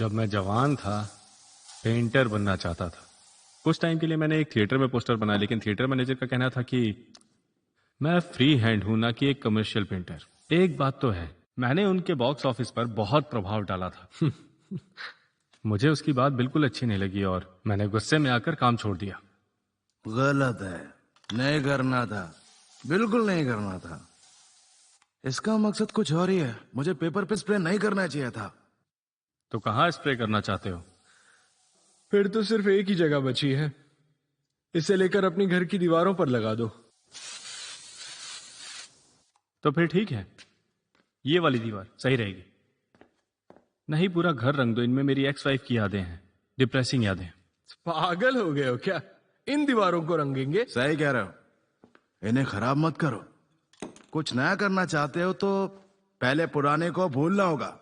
जब मैं जवान था पेंटर बनना चाहता था। कुछ टाइम के लिए मैंने एक थिएटर में पोस्टर बनाया, लेकिन थिएटर मैनेजर का कहना था कि मैं फ्री हैंड हूं, ना कि एक कमर्शियल पेंटर। एक बात तो है, मैंने उनके बॉक्स ऑफिस पर बहुत प्रभाव डाला था। मुझे उसकी बात बिल्कुल अच्छी नहीं लगी और मैंने गुस्से में आकर काम छोड़ दिया। गलत है, नहीं करना था, बिल्कुल नहीं करना था। इसका मकसद कुछ और ही है। मुझे पेपर पे स्प्रे नहीं करना चाहिए था। तो कहाँ स्प्रे करना चाहते हो? फिर तो सिर्फ एक ही जगह बची है, इसे लेकर अपनी घर की दीवारों पर लगा दो। तो फिर ठीक है, ये वाली दीवार सही रहेगी। नहीं, पूरा घर रंग दो, इनमें मेरी एक्स वाइफ की यादें हैं, डिप्रेसिंग यादें। पागल हो गए हो क्या? इन दीवारों को रंगेंगे? सही कह रहे हो, इन्हें खराब मत करो। कुछ नया करना चाहते हो तो पहले पुराने को भूलना होगा।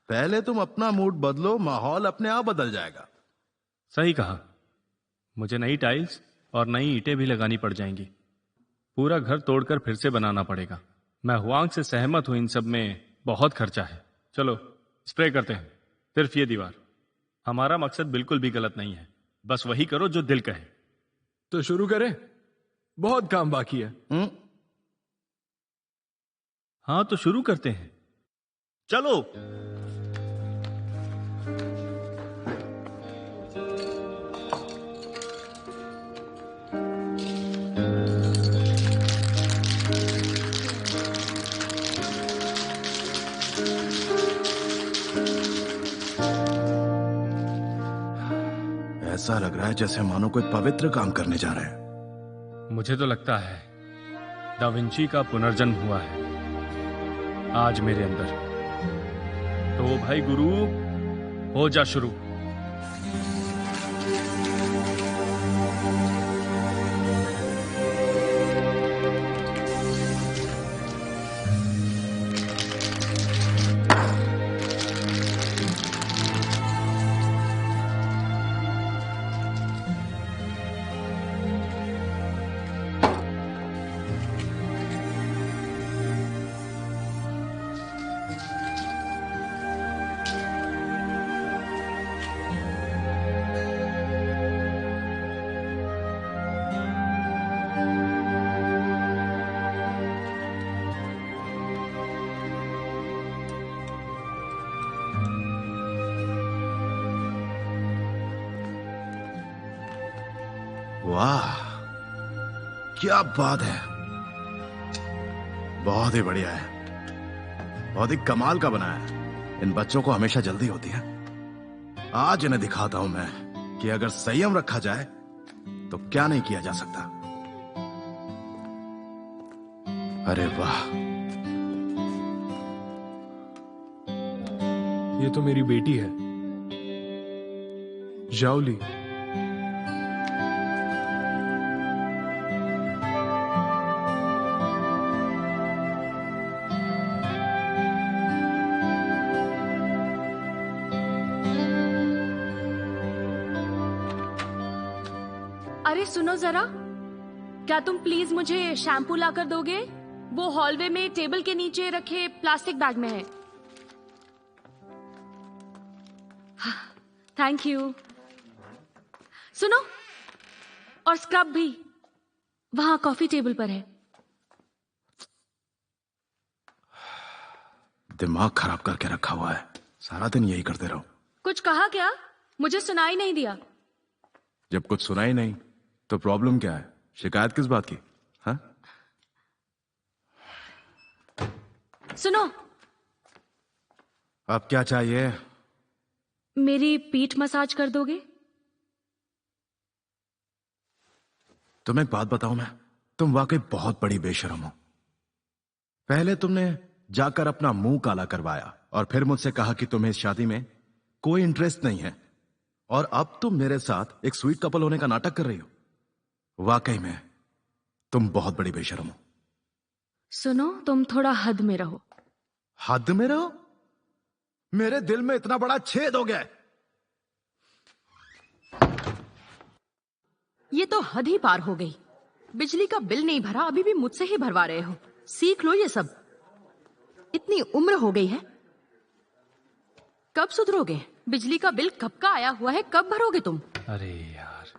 पहले तुम अपना मूड बदलो, माहौल अपने आप बदल जाएगा। सही कहा, मुझे नई टाइल्स और नई ईंटें भी लगानी पड़ जाएंगी। पूरा घर तोड़कर फिर से बनाना पड़ेगा। मैं हुआंग से सहमत हूं, इन सब में बहुत खर्चा है। चलो स्प्रे करते हैं, सिर्फ ये दीवार। हमारा मकसद बिल्कुल भी गलत नहीं है, बस वही करो जो दिल कहे। तो शुरू करें, बहुत काम बाकी है। हाँ तो शुरू करते हैं, चलो। ऐसा लग रहा है जैसे मानो कोई पवित्र काम करने जा रहे हैं। मुझे तो लगता है दा विंची का पुनर्जन्म हुआ है आज मेरे अंदर। तो भाई गुरु, हो जा शुरू। वाह, क्या बात है। बहुत ही बढ़िया है, बहुत ही कमाल का बनाया है। इन बच्चों को हमेशा जल्दी होती है। आज इन्हें दिखाता हूं मैं कि अगर संयम रखा जाए तो क्या नहीं किया जा सकता। अरे वाह, ये तो मेरी बेटी है, जाओली। अरे सुनो जरा, क्या तुम प्लीज मुझे शैम्पू लाकर दोगे? वो हॉलवे में टेबल के नीचे रखे प्लास्टिक बैग में है। Thank you. सुनो, और स्क्रब भी वहां कॉफी टेबल पर है। दिमाग खराब करके रखा हुआ है, सारा दिन यही करते रहो। कुछ कहा क्या? मुझे सुनाई नहीं दिया। जब कुछ सुना ही नहीं तो प्रॉब्लम क्या है? शिकायत किस बात की? हाँ? सुनो, अब क्या चाहिए? मेरी पीठ मसाज कर दोगे? तुम्हें एक बात बताऊं मैं, तुम वाकई बहुत बड़ी बेशरम हो। पहले तुमने जाकर अपना मुंह काला करवाया और फिर मुझसे कहा कि तुम्हें इस शादी में कोई इंटरेस्ट नहीं है, और अब तुम मेरे साथ एक स्वीट कपल होने का नाटक कर रही हो। वाकई में तुम बहुत बड़ी बेशरम हो। सुनो, तुम थोड़ा हद में रहो। हद में रहो? मेरे दिल में इतना बड़ा छेद हो गया है। ये तो हद ही पार हो गई। बिजली का बिल नहीं भरा, अभी भी मुझसे ही भरवा रहे हो। सीख लो ये सब, इतनी उम्र हो गई है। कब सुधरोगे? बिजली का बिल कब का आया हुआ है, कब भरोगे तुम? अरे यार,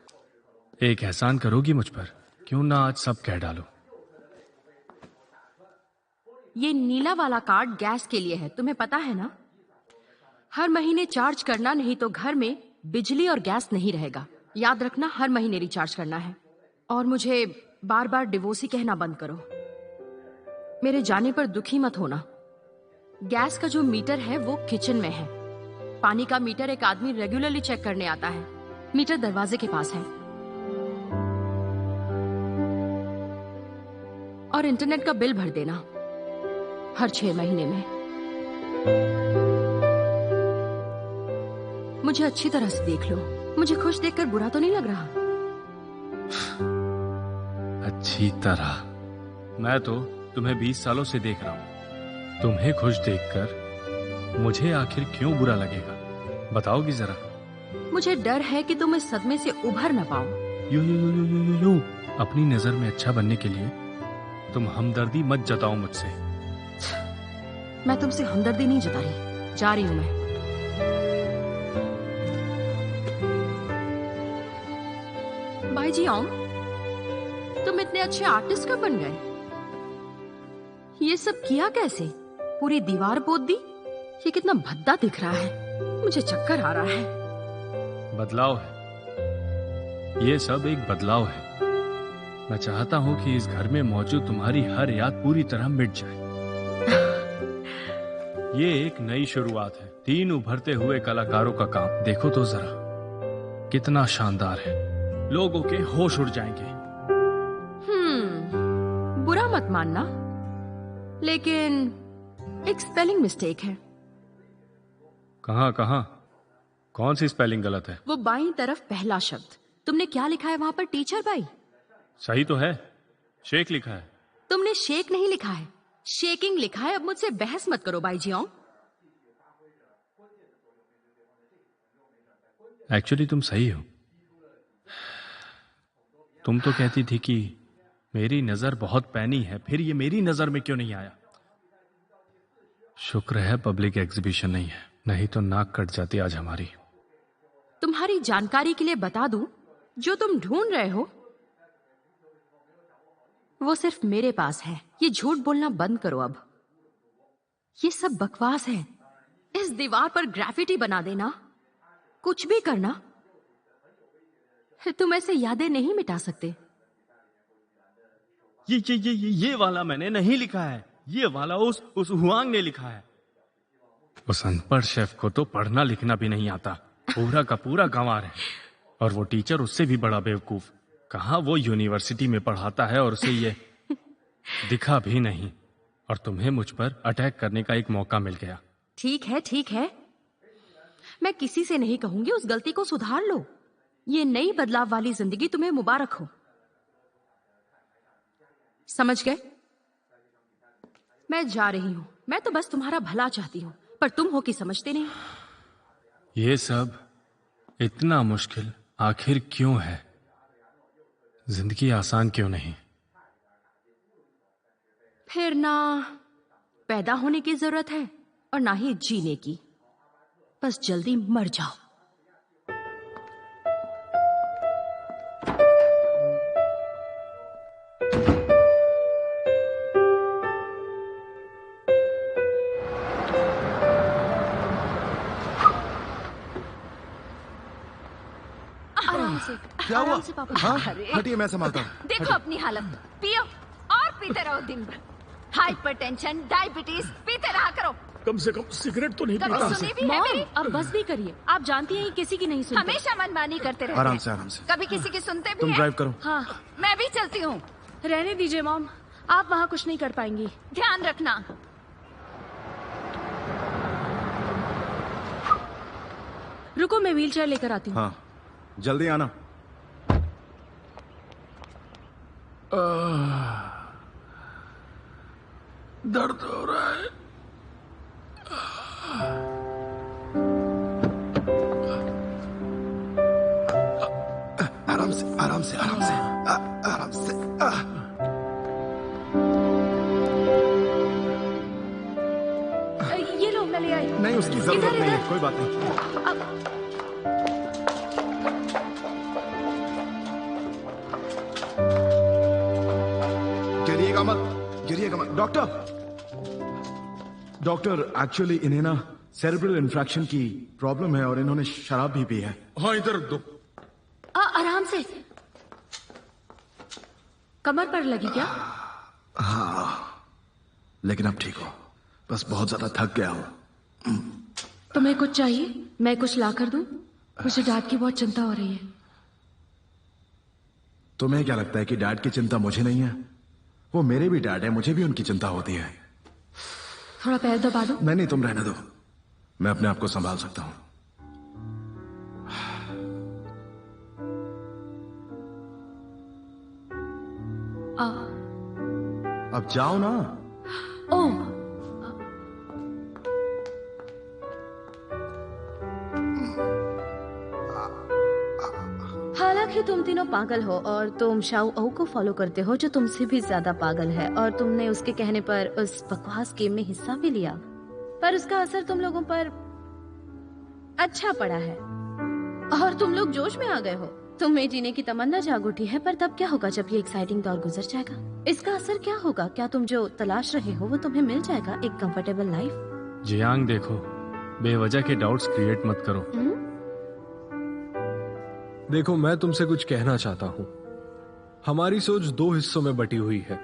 एक एहसान करोगी मुझ पर? क्यों ना आज सब कह डालो। ये नीला वाला कार्ड गैस के लिए है, तुम्हें पता है ना? हर महीने चार्ज करना, नहीं तो घर में बिजली और गैस नहीं रहेगा। याद रखना, हर महीने रिचार्ज करना है। और मुझे बार बार डिवोर्सी कहना बंद करो। मेरे जाने पर दुखी मत होना। गैस का जो मीटर है वो किचन में है। पानी का मीटर एक आदमी रेगुलरली चेक करने आता है। मीटर दरवाजे के पास है। और इंटरनेट का बिल भर देना हर 6 महीने में। मुझे अच्छी तरह से देख लो। मुझे खुश देखकर बुरा तो नहीं लग रहा? अच्छी तरह? मैं तो तुम्हें 20 सालों से देख रहा हूं। तुम्हें खुश देखकर मुझे आखिर क्यों बुरा लगेगा? बताओगी जरा। मुझे डर है कि तुम इस सदमे से उभर न पाओ। यू अपनी नजर में अच्छा बनने के लिए तुम हमदर्दी मत जताओ मुझसे। मैं तुमसे हमदर्दी नहीं जता रही। जा रही हूं मैं। भाई जी आओ। तुम इतने अच्छे आर्टिस्ट कब बन गए? ये सब किया कैसे? पूरी दीवार पोत दी? ये कितना भद्दा दिख रहा है। मुझे चक्कर आ रहा है। बदलाव है। ये सब एक बदलाव है। मैं चाहता हूं कि इस घर में मौजूद तुम्हारी हर याद पूरी तरह मिट जाए। ये एक नई शुरुआत है। 3 उभरते हुए कलाकारों का काम देखो तो जरा, कितना शानदार है। लोगों के होश उड़ जाएंगे। बुरा मत मानना, लेकिन एक स्पेलिंग मिस्टेक है। कहां कहां? कौन सी स्पेलिंग गलत है? वो बाईं तरफ पहला शब्द। तुमने क्या लिखा है वहां पर, टीचर बाई? सही तो है, शेख लिखा है। तुमने शेक नहीं लिखा है, शेकिंग लिखा है। अब मुझसे बहस मत करो बाई जियाओ। एक्चुअली तुम सही हो। तुम तो कहती थी कि मेरी नजर बहुत पैनी है, फिर ये मेरी नजर में क्यों नहीं आया? शुक्र है पब्लिक एग्जीबिशन नहीं है, नहीं तो नाक कट जाती आज हमारी। तुम्हारी जानकारी के लिए बता दूं, जो तुम ढूंढ रहे हो वो सिर्फ मेरे पास है। ये झूठ बोलना बंद करो अब। ये सब बकवास है। इस दीवार पर ग्राफिटी बना देना, कुछ भी करना, तुम ऐसे यादें नहीं मिटा सकते। ये वाला मैंने नहीं लिखा है। ये वाला उस हुआंग ने लिखा है। उस अनपढ़ शेफ को तो पढ़ना लिखना भी नहीं आता। पूरा का पूरा गंवार है। और वो टीचर उससे भी बड़ा बेवकूफ। कहाँ वो यूनिवर्सिटी में पढ़ाता है और उसे ये दिखा भी नहीं। और तुम्हें मुझ पर अटैक करने का एक मौका मिल गया। ठीक है, ठीक है। मैं किसी से नहीं कहूंगी, उस गलती को सुधार लो। ये नई बदलाव वाली जिंदगी तुम्हें मुबारक हो। समझ गए? मैं जा रही हूं। मैं तो बस तुम्हारा भला चाहती हूं, पर तुम हो कि समझते नहीं। ये सब इतना मुश्किल आखिर क्यों है? जिंदगी आसान क्यों नहीं? फिर ना पैदा होने की जरूरत है और ना ही जीने की। बस जल्दी मर जाओ। आराम से, क्या हुआ? आराम से पापा। हाँ, अरे, हटिए, मैं संभालता हूँ। देखो अपनी हालत, पियो और पीते रहो दिन भर। हाइपरटेंशन, डायबिटीज, पीते रहा करो। कम से कम सिगरेट तो नहीं कभी पीता। सुनी भी है मॉम, मेरी? अब बस भी करिए। आप जानती हैं किसी की नहीं सुनते। हमेशा मनमानी करते रहते आराम हैं। से, आराम से। कभी किसी की सुनते भी तुम हैं? ड्राइव करो। हाँ, मैं भी चलती हूँ। रहने दीजिए मॉम, आप वहां कुछ नहीं कर पाएंगी। ध्यान रखना। रुको, मैं व्हीलचेयर लेकर आती हूँ। हाँ, जल्दी आना। दर्द हो रहा है। आराम से, आराम से, आराम से, आराम से। ये लो, मैं ले आई। नहीं, उसकी जरूरत इधर, नहीं है, इधर। कोई बात नहीं। गिरिएगा मत डॉक्टर एक्चुअली इन्हें ना सेरेब्रल इन्फ्रैक्शन की प्रॉब्लम है और इन्होंने शराब भी पी है। हाँ इधर रख दो। आराम से। कमर पर लगी क्या? लेकिन अब ठीक हो, बस बहुत ज्यादा थक गया हूं। तुम्हें कुछ चाहिए? मैं कुछ ला कर दूं? मुझे डैड की बहुत चिंता हो रही है। तुम्हें क्या लगता है कि डैड की चिंता मुझे नहीं है? वो मेरे भी डैड है, मुझे भी उनकी चिंता होती है। थोड़ा पैर दबा दो। नहीं, तुम रहने दो, मैं अपने आप को संभाल सकता हूं। अब जाओ ना। ओह, हालांकि तुम तीनों पागल हो और तुम शाओ ओ को फॉलो करते हो जो तुमसे भी ज्यादा पागल है, और तुमने उसके कहने पर उस बकवास गेम में हिस्सा भी लिया, पर उसका असर तुम लोगों पर अच्छा पड़ा है और तुम लोग जोश में आ गए हो। तुम्हें जीने की तमन्ना जाग उठी है, पर तब क्या होगा जब ये एक्साइटिंग दौर गुजर जाएगा? इसका असर क्या होगा? क्या तुम जो तलाश रहे हो वो तुम्हें मिल जाएगा? एक कंफर्टेबल लाइफ? जियांग देखो, बेवजह के डाउट्स क्रिएट मत करो। देखो, मैं तुमसे कुछ कहना चाहता हूं। हमारी सोच दो हिस्सों में बटी हुई है।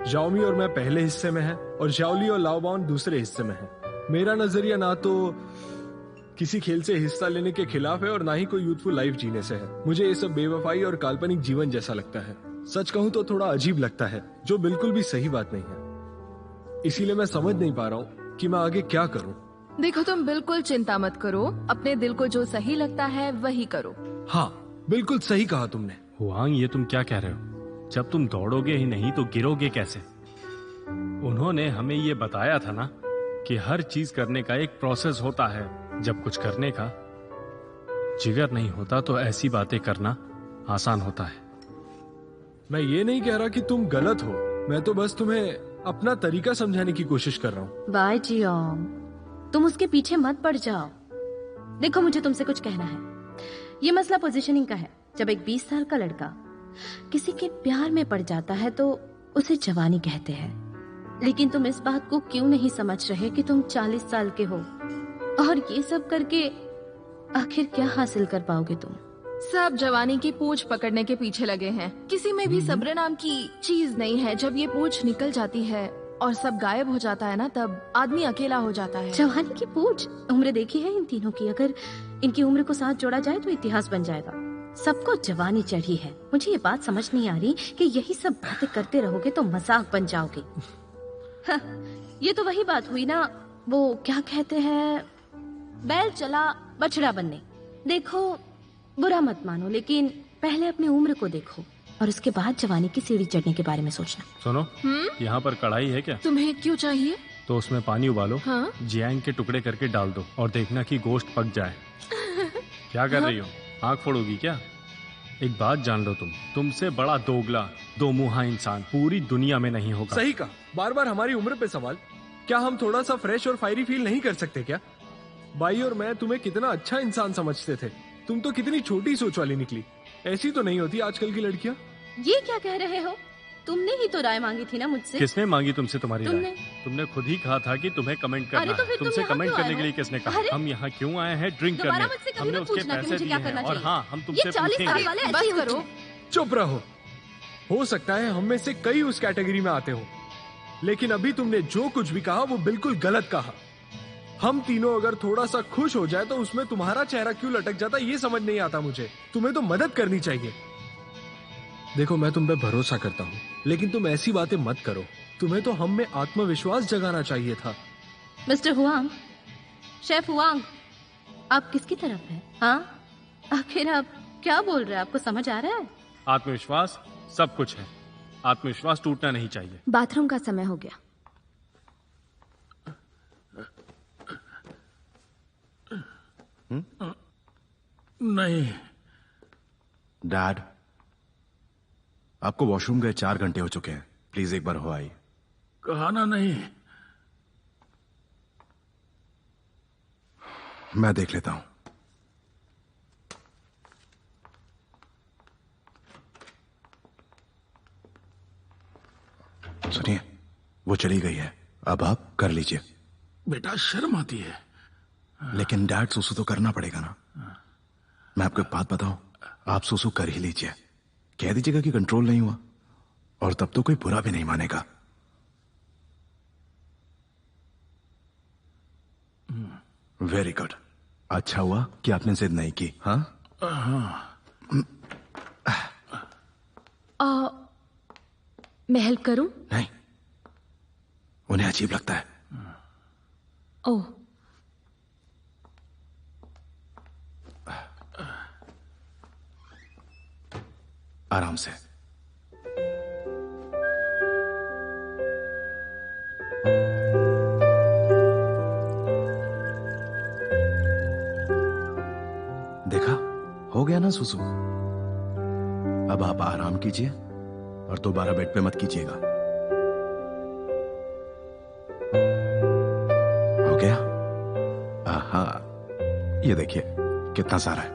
जाओमी और मैं पहले हिस्से में है और जाओली और लाओबान दूसरे हिस्से में है। मेरा नजरिया ना तो किसी खेल से हिस्सा लेने के खिलाफ है और ना ही कोई यूथफुल लाइफ जीने से है। मुझे ये सब बेवफाई और काल्पनिक जीवन जैसा लगता है। सच कहूं तो थोड़ा अजीब लगता है, जो बिल्कुल भी सही बात नहीं है। इसीलिए मैं समझ नहीं पा रहा हूं कि मैं आगे क्या करूं। देखो, तुम बिल्कुल चिंता मत करो, अपने दिल को जो सही लगता है वही करो। हाँ, बिल्कुल सही कहा तुमने। हुआंग, ये तुम क्या कह रहे हो? जब तुम दौड़ोगे ही नहीं तो गिरोगे कैसे? उन्होंने हमें ये बताया था ना कि हर चीज करने का एक प्रोसेस होता है। जब कुछ करने का जिगर नहीं होता तो ऐसी बातें करना आसान होता है। मैं ये नहीं कह रहा कि तुम गलत हो, मैं तो बस तुम्हें अपना तरीका समझाने की कोशिश कर रहा हूँ। बाय जियोंग, तुम उसके पीछे मत पड़ जाओ। देखो, मुझे तुमसे कुछ कहना है। ये मसला पोजीशनिंग का है। जब एक 20 साल का लड़का किसी के प्यार में पड़ जाता है तो उसे जवानी कहते हैं, लेकिन तुम इस बात को क्यों नहीं समझ रहे कि तुम 40 साल के हो और ये सब करके आखिर क्या हासिल कर पाओगे तुम? सब जवानी की पूंछ पकड़ने के पीछे लगे हैं। किसी में भी सब्र नाम की चीज नहीं है। जब ये पूंछ निकल जाती है और सब गायब हो जाता है ना, तब आदमी अकेला हो जाता है। जवानी की पूछ? उम्र देखी है इन तीनों की? अगर इनकी उम्र को साथ जोड़ा जाए तो इतिहास बन जाएगा। सबको जवानी चढ़ी है। मुझे ये बात समझ नहीं आ रही कि यही सब बातें करते रहोगे तो मजाक बन जाओगे। हाँ, ये तो वही बात हुई ना, वो क्या कहते हैं, बैल चला बछड़ा बनने। देखो, बुरा मत मानो, लेकिन पहले अपनी उम्र को देखो और उसके बाद जवानी की सीढ़ी चढ़ने के बारे में सोचना। सुनो, यहाँ पर कढ़ाई है क्या? तुम्हें क्यों चाहिए? तो उसमें पानी उबालो, हाँ? जियांग के टुकड़े करके डाल दो और देखना कि गोश्त पक जाए। क्या कर रही हो? आंख फोड़ोगी क्या? एक बात जान लो, तुमसे बड़ा दोगला, दो मुहा इंसान पूरी दुनिया में नहीं होगा। सही कहा। बार बार हमारी उम्र पे सवाल। क्या हम थोड़ा सा फ्रेश और फायरी फील नहीं कर सकते क्या? भाई और मैं तुम्हें कितना अच्छा इंसान समझते थे, तुम तो कितनी छोटी सोच वाली निकली। ऐसी तो नहीं होती आजकल की लड़कियां। ये क्या कह रहे हो? तुमने ही तो राय मांगी थी ना मुझसे। किसने मांगी तुमसे तुम्हारी तुमने। राय? तुमने खुद ही कहा था कि तुम्हें कमेंट करना अरे तो है। फिर तुम तुमसे यहाँ कमेंट क्यों करने आए के लिए हो? किसने कहा? अरे, हम यहाँ क्यों आए हैं? ड्रिंक दोबारा करने। मुझसे कभी हमने मत उसके पूछना कि पैसे मुझे दिए क्या हैं करना और चाहिए। हाँ, हम ये तुमसे 40 साल पूछेंगे। वाले ऐसे बस ही करो। होते हैं। चुप रहो। हो सकता है हम में से कई उस कैटेगरी में आते हो, लेकिन अभी तुमने जो कुछ भी कहा वो बिल्कुल गलत कहा। हम तीनों अगर थोड़ा सा खुश हो जाए तो उसमें तुम्हारा चेहरा क्यों लटक जाता ये समझ नहीं आता मुझे। तुम्हें तो मदद करनी चाहिए। देखो, मैं तुम पे भरोसा करता हूँ, लेकिन तुम ऐसी बातें मत करो। तुम्हें तो हम में आत्मविश्वास जगाना चाहिए था। मिस्टर हुआंग, शेफ हुआंग, आप किसकी तरफ हैं? हाँ, आखिर आप क्या बोल रहे हैं? आपको समझ आ रहा है? आत्मविश्वास सब कुछ है। आत्मविश्वास टूटना नहीं चाहिए। बाथरूम का समय हो गया। नहीं डैड, आपको वॉशरूम गए 4 घंटे हो चुके हैं। प्लीज एक बार हो आई। कहा ना नहीं। मैं देख लेता हूं। सुनिए, वो चली गई है, अब आप कर लीजिए। बेटा शर्म आती है। लेकिन डैड, सुसु तो करना पड़ेगा ना। मैं आपको एक बात बताऊं, आप सुसु कर ही लीजिए। कह दीजिएगा कि कंट्रोल नहीं हुआ, और तब तो कोई बुरा भी नहीं मानेगा। Very good. अच्छा हुआ कि आपने जिद नहीं की। हाँ, मैं हेल्प करूं? नहीं, उन्हें अजीब लगता है। ओह, आराम से। देखा, हो गया ना सुसु। अब आप आराम कीजिए और दोबारा बेड पे मत कीजिएगा। हो गया? आहा, ये देखिए कितना सारा है।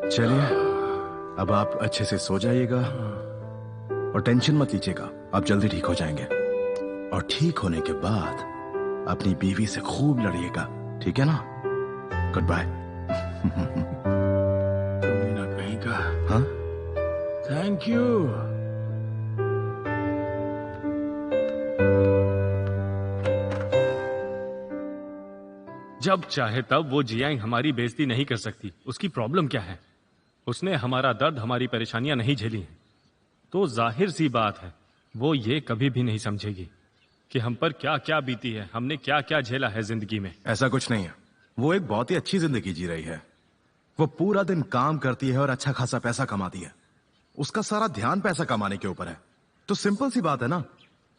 चलिए, अब आप अच्छे से सो जाइएगा और टेंशन मत लीजिएगा, आप जल्दी ठीक हो जाएंगे। और ठीक होने के बाद अपनी बीवी से खूब लड़िएगा, ठीक है ना? Good bye. मीना कहीं का। हाँ, थैंक यू। जब चाहे तब वो जियांग हमारी बेइज्जती नहीं कर सकती। उसकी प्रॉब्लम क्या है? उसने हमारा दर्द, हमारी परेशानियां नहीं झेली हैं, तो जाहिर सी बात है वो ये कभी भी नहीं समझेगी कि हम पर क्या क्या बीती है, हमने क्या क्या झेला है जिंदगी में। ऐसा कुछ नहीं है। वो एक बहुत ही अच्छी जिंदगी जी रही है। वो पूरा दिन काम करती है और अच्छा खासा पैसा कमाती है। उसका सारा ध्यान पैसा कमाने के ऊपर है। तो सिंपल सी बात है ना,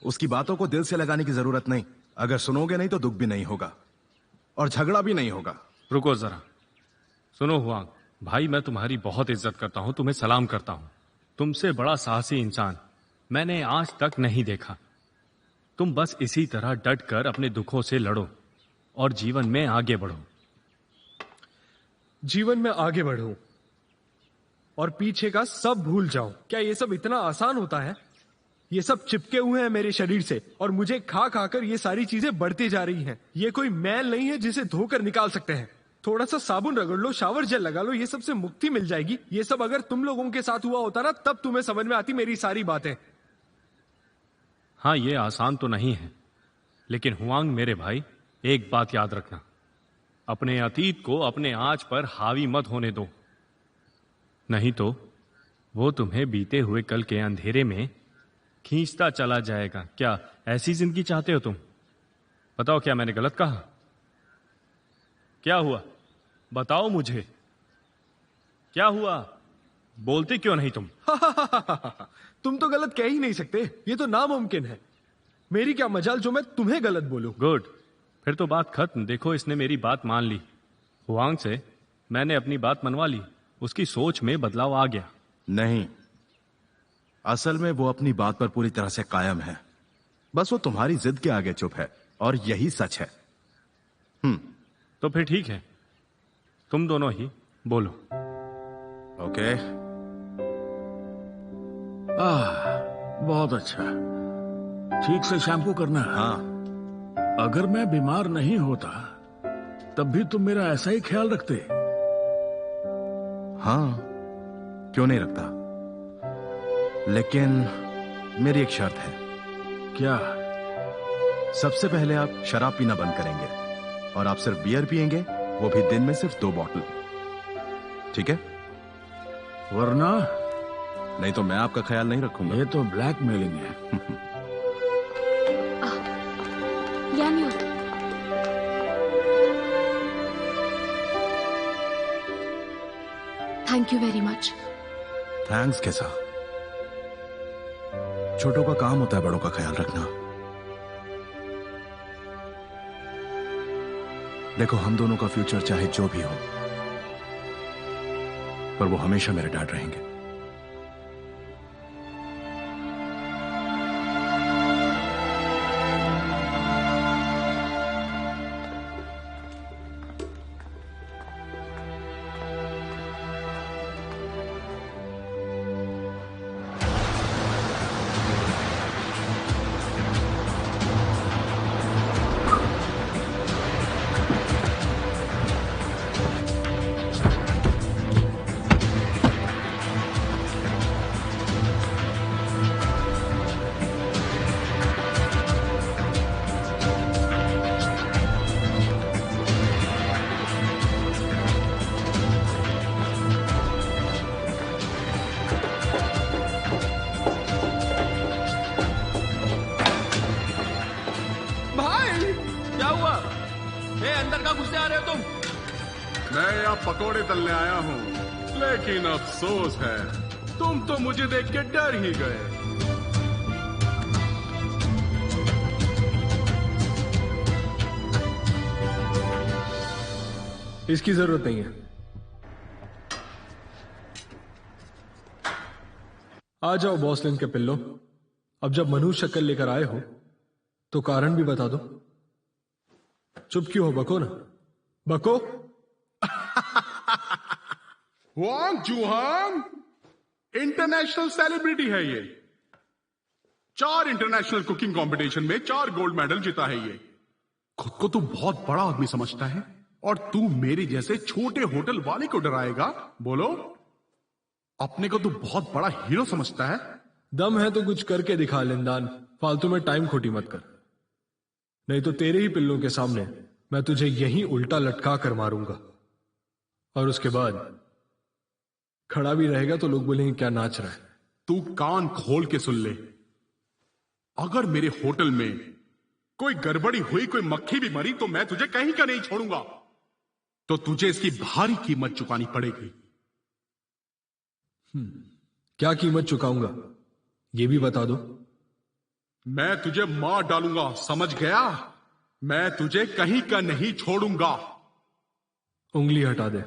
उसकी बातों को दिल से लगाने की जरूरत नहीं। अगर सुनोगे नहीं तो दुख भी नहीं होगा और झगड़ा भी नहीं होगा। रुको जरा, सुनो हुआंग भाई, मैं तुम्हारी बहुत इज्जत करता हूं, तुम्हें सलाम करता हूं। तुमसे बड़ा साहसी इंसान मैंने आज तक नहीं देखा। तुम बस इसी तरह डट कर अपने दुखों से लड़ो और जीवन में आगे बढ़ो। जीवन में आगे बढ़ूं और पीछे का सब भूल जाऊं, क्या ये सब इतना आसान होता है? ये सब चिपके हुए हैं मेरे शरीर से और मुझे खा खाकर ये सारी चीजें बढ़ती जा रही हैं। ये कोई मैल नहीं है जिसे धोकर निकाल सकते हैं। थोड़ा सा साबुन रगड़ लो, शावर जेल लगा लो, ये सब से मुक्ति मिल जाएगी। ये सब अगर तुम लोगों के साथ हुआ होता ना, तब तुम्हें समझ में आती मेरी सारी बातें। हाँ, ये आसान तो नहीं है, लेकिन हुआंग मेरे भाई, एक बात याद रखना, अपने अतीत को अपने आज पर हावी मत होने दो, नहीं तो वो तुम्हें बीते हुए कल के अंधेरे में खींचता चला जाएगा। क्या ऐसी जिंदगी चाहते हो तुम? बताओ, क्या मैंने गलत कहा? क्या हुआ? बताओ मुझे, क्या हुआ? बोलते क्यों नहीं तुम? तुम तो गलत कह ही नहीं सकते, ये तो नामुमकिन है। मेरी क्या मजाल जो मैं तुम्हें गलत बोलूं। गुड, फिर तो बात खत्म। देखो, इसने मेरी बात मान ली। हुआंग से मैंने अपनी बात मनवा ली, उसकी सोच में बदलाव आ गया। नहीं, असल में वो अपनी बात पर पूरी तरह से कायम है। बस वो तुम्हारी जिद के आगे चुप है, और यही सच है। तो फिर ठीक है, तुम दोनों ही बोलो। ओके। बहुत अच्छा। ठीक से शैम्पू करना है। हाँ, अगर मैं बीमार नहीं होता तब भी तुम मेरा ऐसा ही ख्याल रखते। हाँ, क्यों नहीं रखता, लेकिन मेरी एक शर्त है। क्या? सबसे पहले आप शराब पीना बंद करेंगे और आप सिर्फ बियर पिएंगे, वो भी दिन में सिर्फ 2 बॉटल, ठीक है? वरना? नहीं तो मैं आपका ख्याल नहीं रखूंगा। ये तो ब्लैकमेलिंग है। यान्यू, thank you very much. Thanks कैसा? छोटों का काम होता है बड़ों का ख्याल रखना। देखो, हम दोनों का फ्यूचर चाहे जो भी हो, पर वो हमेशा मेरे डैड रहेंगे। अंदर का घुसते आ रहे हो तुम? मैं यहाँ पकोड़े तलने आया हूँ, लेकिन अफसोस है तुम तो मुझे देख के डर ही गए। इसकी जरूरत नहीं है। आ जाओ बॉसलिन के पिल्लो। अब जब मनुष्य शक्ल लेकर आए हो तो कारण भी बता दो। चुप क्यों हो? बको ना, बको। वांग जुहान इंटरनेशनल सेलिब्रिटी है ये। 4 इंटरनेशनल कुकिंग कंपटीशन में 4 गोल्ड मेडल जीता है ये। खुद को तू बहुत बड़ा आदमी समझता है और तू मेरे जैसे छोटे होटल वाले को डराएगा? बोलो, अपने को तू बहुत बड़ा हीरो समझता है? दम है तो कुछ करके दिखा लिंदान, फालतू में टाइम खोटी मत कर, नहीं तो तेरे ही पिल्लों के सामने मैं तुझे यहीं उल्टा लटका कर मारूंगा और उसके बाद खड़ा भी रहेगा तो लोग बोलेंगे क्या नाच रहा है। तू कान खोल के सुन ले, अगर मेरे होटल में कोई गड़बड़ी हुई, कोई मक्खी भी मरी तो मैं तुझे कहीं का नहीं छोड़ूंगा। तो तुझे इसकी भारी कीमत चुकानी पड़ेगी। क्या कीमत चुकाऊंगा ये भी बता दो। मैं तुझे मार डालूंगा, समझ गया? मैं तुझे कहीं का नहीं छोड़ूंगा। उंगली हटा दे।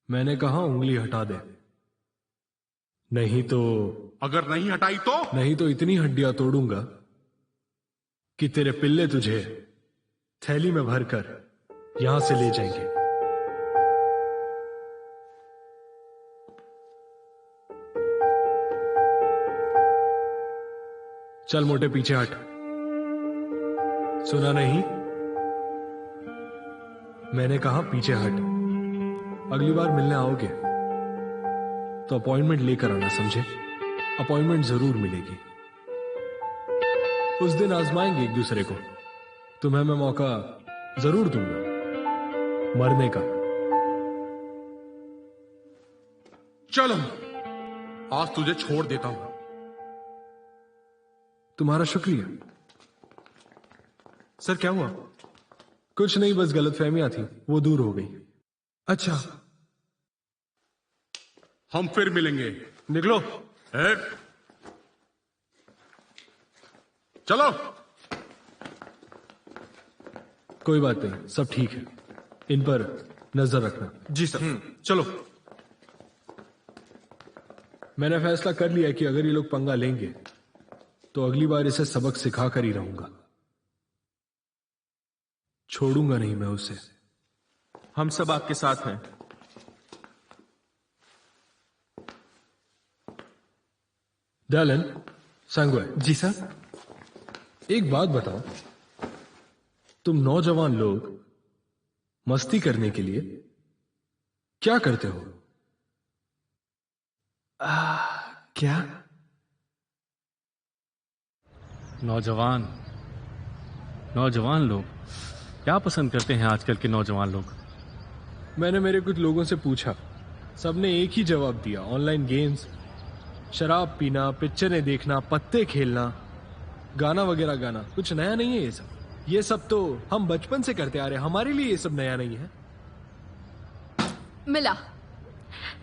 मैंने कहा उंगली हटा दे, नहीं तो। अगर नहीं हटाई तो? नहीं तो इतनी हड्डियां तोड़ूंगा कि तेरे पिल्ले तुझे थैली में भरकर यहां से ले जाएंगे। चल मोटे पीछे हट। सुना नहीं? मैंने कहा पीछे हट। अगली बार मिलने आओगे तो अपॉइंटमेंट लेकर आना, समझे? अपॉइंटमेंट जरूर मिलेगी। उस दिन आजमाएंगे एक दूसरे को। तुम्हें मैं मौका जरूर दूंगा मरने का। चलो, आज तुझे छोड़ देता हूं। तुम्हारा शुक्रिया। सर क्या हुआ? कुछ नहीं, बस गलतफहमियां थी, वो दूर हो गई। अच्छा, हम फिर मिलेंगे। निकलो। चलो। कोई बात नहीं, सब ठीक है। इन पर नजर रखना। जी सर। चलो। मैंने फैसला कर लिया कि अगर ये लोग पंगा लेंगे तो अगली बार इसे सबक सिखा कर ही रहूंगा। छोड़ूंगा नहीं मैं उसे। हम सब आपके साथ हैं। डैलन, सांगवे। जी सर। एक बात बताओ, तुम नौजवान लोग मस्ती करने के लिए क्या करते हो? क्या? नौजवान लोग क्या पसंद करते हैं आजकल के नौजवान लोग? मैंने मेरे कुछ लोगों से पूछा, सबने एक ही जवाब दिया, ऑनलाइन गेम्स, शराब पीना, पिक्चरें देखना, पत्ते खेलना, गाना वगैरह गाना। कुछ नया नहीं है ये सब। ये सब तो हम बचपन से करते आ रहे हैं, हमारे लिए ये सब नया नहीं है। मिला।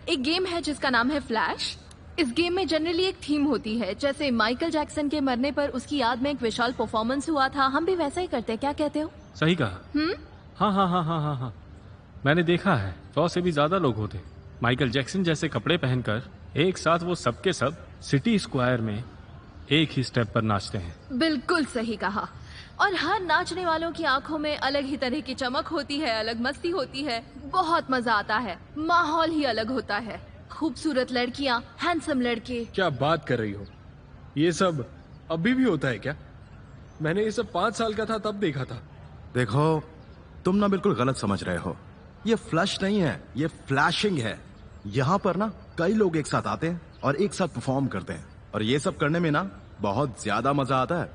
एक गेम है जिसका नाम है फ्लैश। इस गेम में जनरली एक थीम होती है, जैसे माइकल जैक्सन के मरने पर उसकी याद में एक विशाल परफॉर्मेंस हुआ था। हम भी वैसा ही करते हैं, क्या कहते हो? सही कहा। हाँ हाँ हाँ हाँ हाँ हाँ, मैंने देखा है 100 से भी ज्यादा लोग होते माइकल जैक्सन जैसे कपड़े पहनकर एक साथ, वो सबके सब सिटी स्क्वायर में एक ही स्टेप पर नाचते हैं। बिल्कुल सही कहा। और हर नाचने वालों की आंखों में अलग ही तरह की चमक होती है, अलग मस्ती होती है, बहुत मजा आता है, माहौल ही अलग होता है। खूबसूरत लड़कियां, हैंडसम लड़के। क्या बात कर रही हो? ये सब अभी भी होता है क्या? मैंने ये सब 5 साल का था तब देखा था। देखो, तुम ना बिल्कुल गलत समझ रहे हो। ये फ्लश नहीं है, ये फ्लैशिंग है। यहाँ पर ना कई लोग एक साथ आते हैं और एक साथ परफॉर्म करते हैं, और ये सब करने में ना बहुत ज्यादा मजा आता है।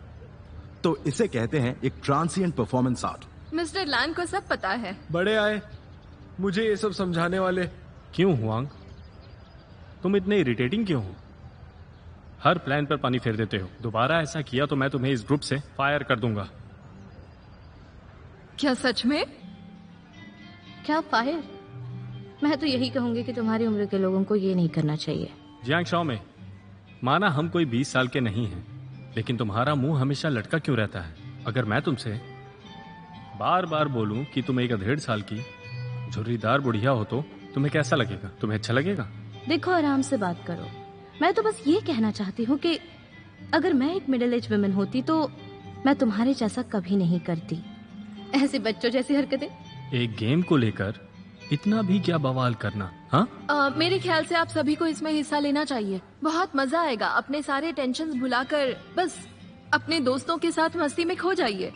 तो इसे कहते हैं एक transient performance art. Mister Lang को सब पता है। बड़े आए मुझे ये सब समझाने वाले। क्यों हुआंग, तुम इतने इरिटेटिंग क्यों हो? हर प्लान पर पानी फेर देते हो। दोबारा ऐसा किया तो मैं तुम्हें इस ग्रुप से फायर कर दूंगा। क्या सच में? क्या फायर? मैं तो यही कहूंगी कि तुम्हारी उम्र के लोगों को ये नहीं करना चाहिए। जियांग शाओ में, माना हम कोई 20 साल के नहीं हैं, लेकिन तुम्हारा मुंह हमेशा लटका क्यों रहता है? अगर मैं तुमसे बार बार बोलूं कि तुम एक 1.5 साल की झुर्रीदार बुढ़िया हो तो तुम्हें कैसा लगेगा? तुम्हें अच्छा लगेगा? देखो, आराम से बात करो। मैं तो बस ये कहना चाहती हूँ कि अगर मैं एक मिडिल एज वुमेन होती तो मैं तुम्हारे जैसा कभी नहीं करती, ऐसे बच्चों जैसी हरकतें। एक गेम को लेकर इतना भी क्या बवाल करना? हाँ, मेरे ख्याल से आप सभी को इसमें हिस्सा लेना चाहिए। बहुत मजा आएगा। अपने सारे टेंशन भुलाकर बस अपने दोस्तों के साथ मस्ती में खो जाइए।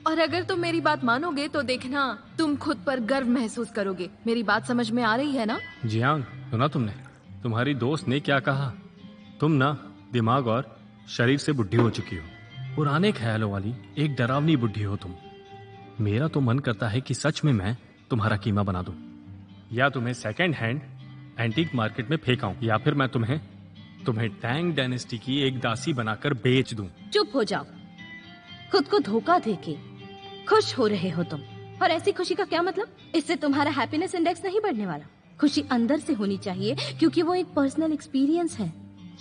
और अगर तुम मेरी बात मानोगे तो देखना, तुम खुद पर गर्व महसूस करोगे। मेरी बात समझ में आ रही है ना? जियांग, सुना तुमने? तुम्हारी दोस्त ने क्या कहा? तुम ना दिमाग और शरीर से बुढ़ी हो चुकी हो, पुराने ख्यालों वाली एक डरावनी बुढ़ी हो तुम। मेरा तो मन करता है कि सच में मैं तुम्हारा कीमा बना दूं, या तुम्हें सेकंड हैंड एंटीक मार्केट में फेंकाऊं, या फिर मैं तुम्हें टैंग डायनेस्टी की एक दासी बनाकर बेच दूं। चुप हो जाओ। खुद को धोखा देके खुश हो रहे हो तुम, और ऐसी खुशी का क्या मतलब? इससे तुम्हारा हैप्पीनेस इंडेक्स नहीं बढ़ने वाला। खुशी अंदर से होनी चाहिए, क्योंकि वो एक पर्सनल एक्सपीरियंस है।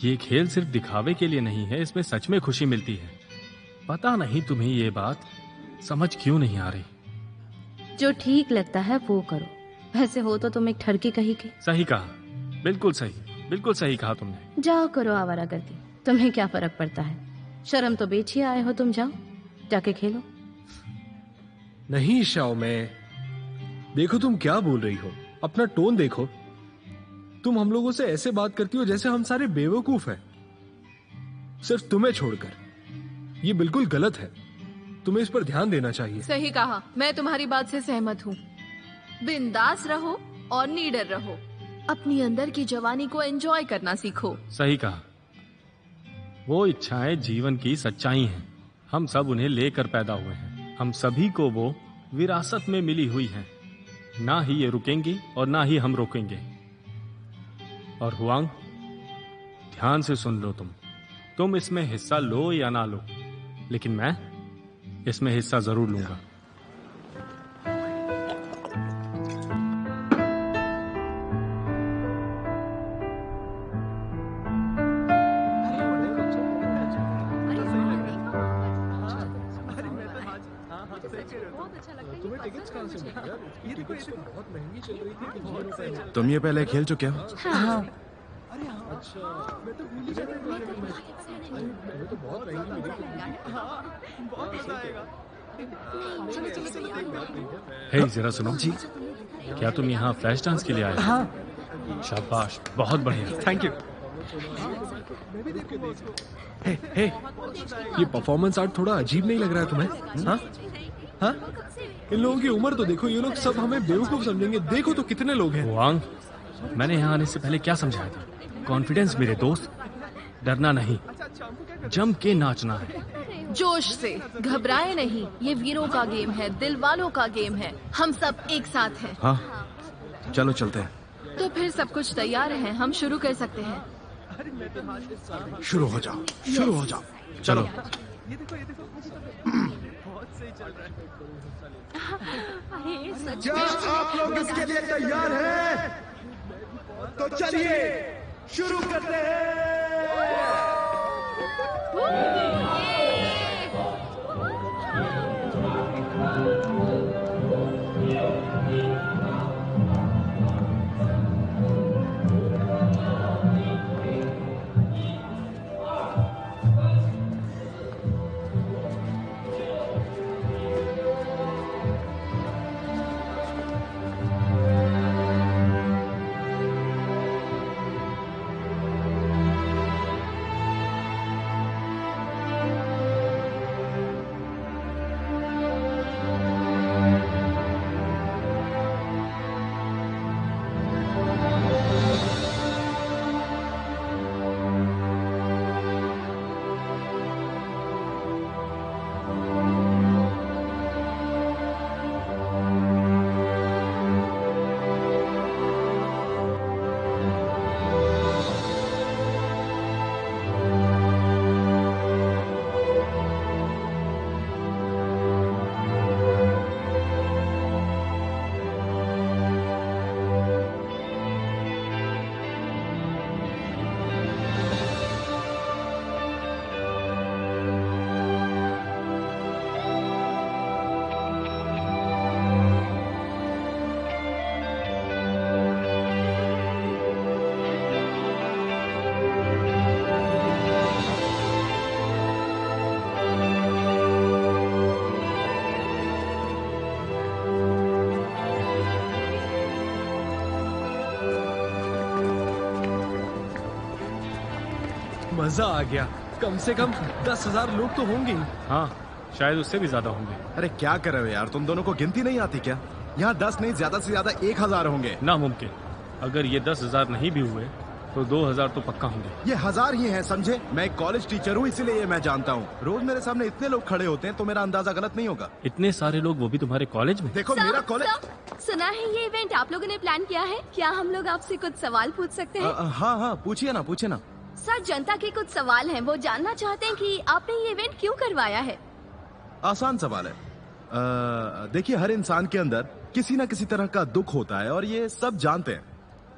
ये खेल सिर्फ दिखावे के लिए नहीं है, इसमें सच में खुशी मिलती है। पता नहीं तुम्हें ये बात समझ क्यों नहीं आ रही। जो ठीक लगता है वो करो। वैसे हो तो तुम एक ठरकी कही के। सही कहा, बिल्कुल सही कहा तुमने। जाओ करो आवारागर्दी, तुम्हें क्या फर्क पड़ता है? शर्म तो बेच ही आए हो तुम, जाओ जाके खेलो। नहीं शाओ में, देखो तुम क्या बोल रही हो। अपना टोन देखो। तुम हम लोगों से ऐसे बात करती हो जैसे हम सारे बेवकूफ हैं, सिर्फ तुम्हें छोड़कर। ये बिल्कुल गलत है, तुम्हें इस पर ध्यान देना चाहिए। सही कहा, मैं तुम्हारी बात से सहमत हूँ। बिंदास रहो और नीडर रहो। अपनी अंदर की जवानी को एंजॉय करना सीखो। सही कहा। वो इच्छाएं जीवन की सच्चाई हैं। हम सब उन्हें लेकर पैदा हुए हैं। हम सभी को वो विरासत में मिली हुई हैं। ना ही ये रुकेंगी और ना ही हम रोकेंगे। और हुआंग, ध्यान से सुन लो, तुम इसमें हिस्सा लो या ना लो, लेकिन मैं इसमें हिस्सा जरूर लूंगा। तुम ये पहले खेल चुके हो? हाँ। हे, जरा सुनो जी, क्या तुम यहाँ फ्लैश डांस के लिए आए? हाँ। शाबाश, बहुत बढ़िया, थैंक यू। हे, ये परफॉर्मेंस आर्ट थोड़ा अजीब नहीं लग रहा है तुम्हें? हाँ? हाँ? इन लोगों की उम्र तो देखो, ये लोग सब हमें बेवकूफ समझेंगे। देखो तो कितने लोग हैं। वांग, मैंने यहाँ आने से पहले क्या समझाया था? कॉन्फिडेंस मेरे दोस्त, डरना नहीं, जम के नाचना है। जोश से, घबराए नहीं। ये वीरों का गेम है, दिल वालों का गेम है। हम सब एक साथ हैं। हाँ, चलो चलते हैं। तो फिर सब कुछ तैयार है, हम शुरू कर सकते हैं। शुरू हो जाओ, शुरू हो जाओ, चलो। क्या आप लोग इसके लिए तैयार हैं? तो चलिए शुरू करते हैं। मजा आ गया। कम से कम 10,000 लोग तो होंगे ही। हाँ, शायद उससे भी ज्यादा होंगे। अरे क्या कर रहे हो यार, तुम दोनों को गिनती नहीं आती क्या? यहाँ 10 नहीं, ज्यादा से ज्यादा 1,000 होंगे। नामुमकिन। अगर ये 10,000 नहीं भी हुए तो 2,000 तो पक्का होंगे। ये 1,000 ही हैं, समझे? मैं एक कॉलेज टीचर हूँ, इसीलिए ये मैं जानता हूँ। रोज मेरे सामने इतने लोग खड़े होते हैं, तो मेरा अंदाजा गलत नहीं होगा। इतने सारे लोग, वो भी तुम्हारे कॉलेज में? देखो मेरा कॉलेज। सुना है ये इवेंट आप लोगों ने प्लान किया है? क्या हम लोग आपसे कुछ सवाल पूछ सकते हैं? हाँ हाँ, पूछिए ना, पूछिए ना। सर, जनता के कुछ सवाल हैं, वो जानना चाहते हैं कि आपने ये इवेंट क्यों करवाया है। आसान सवाल है। देखिए, हर इंसान के अंदर किसी न किसी तरह का दुख होता है और ये सब जानते हैं।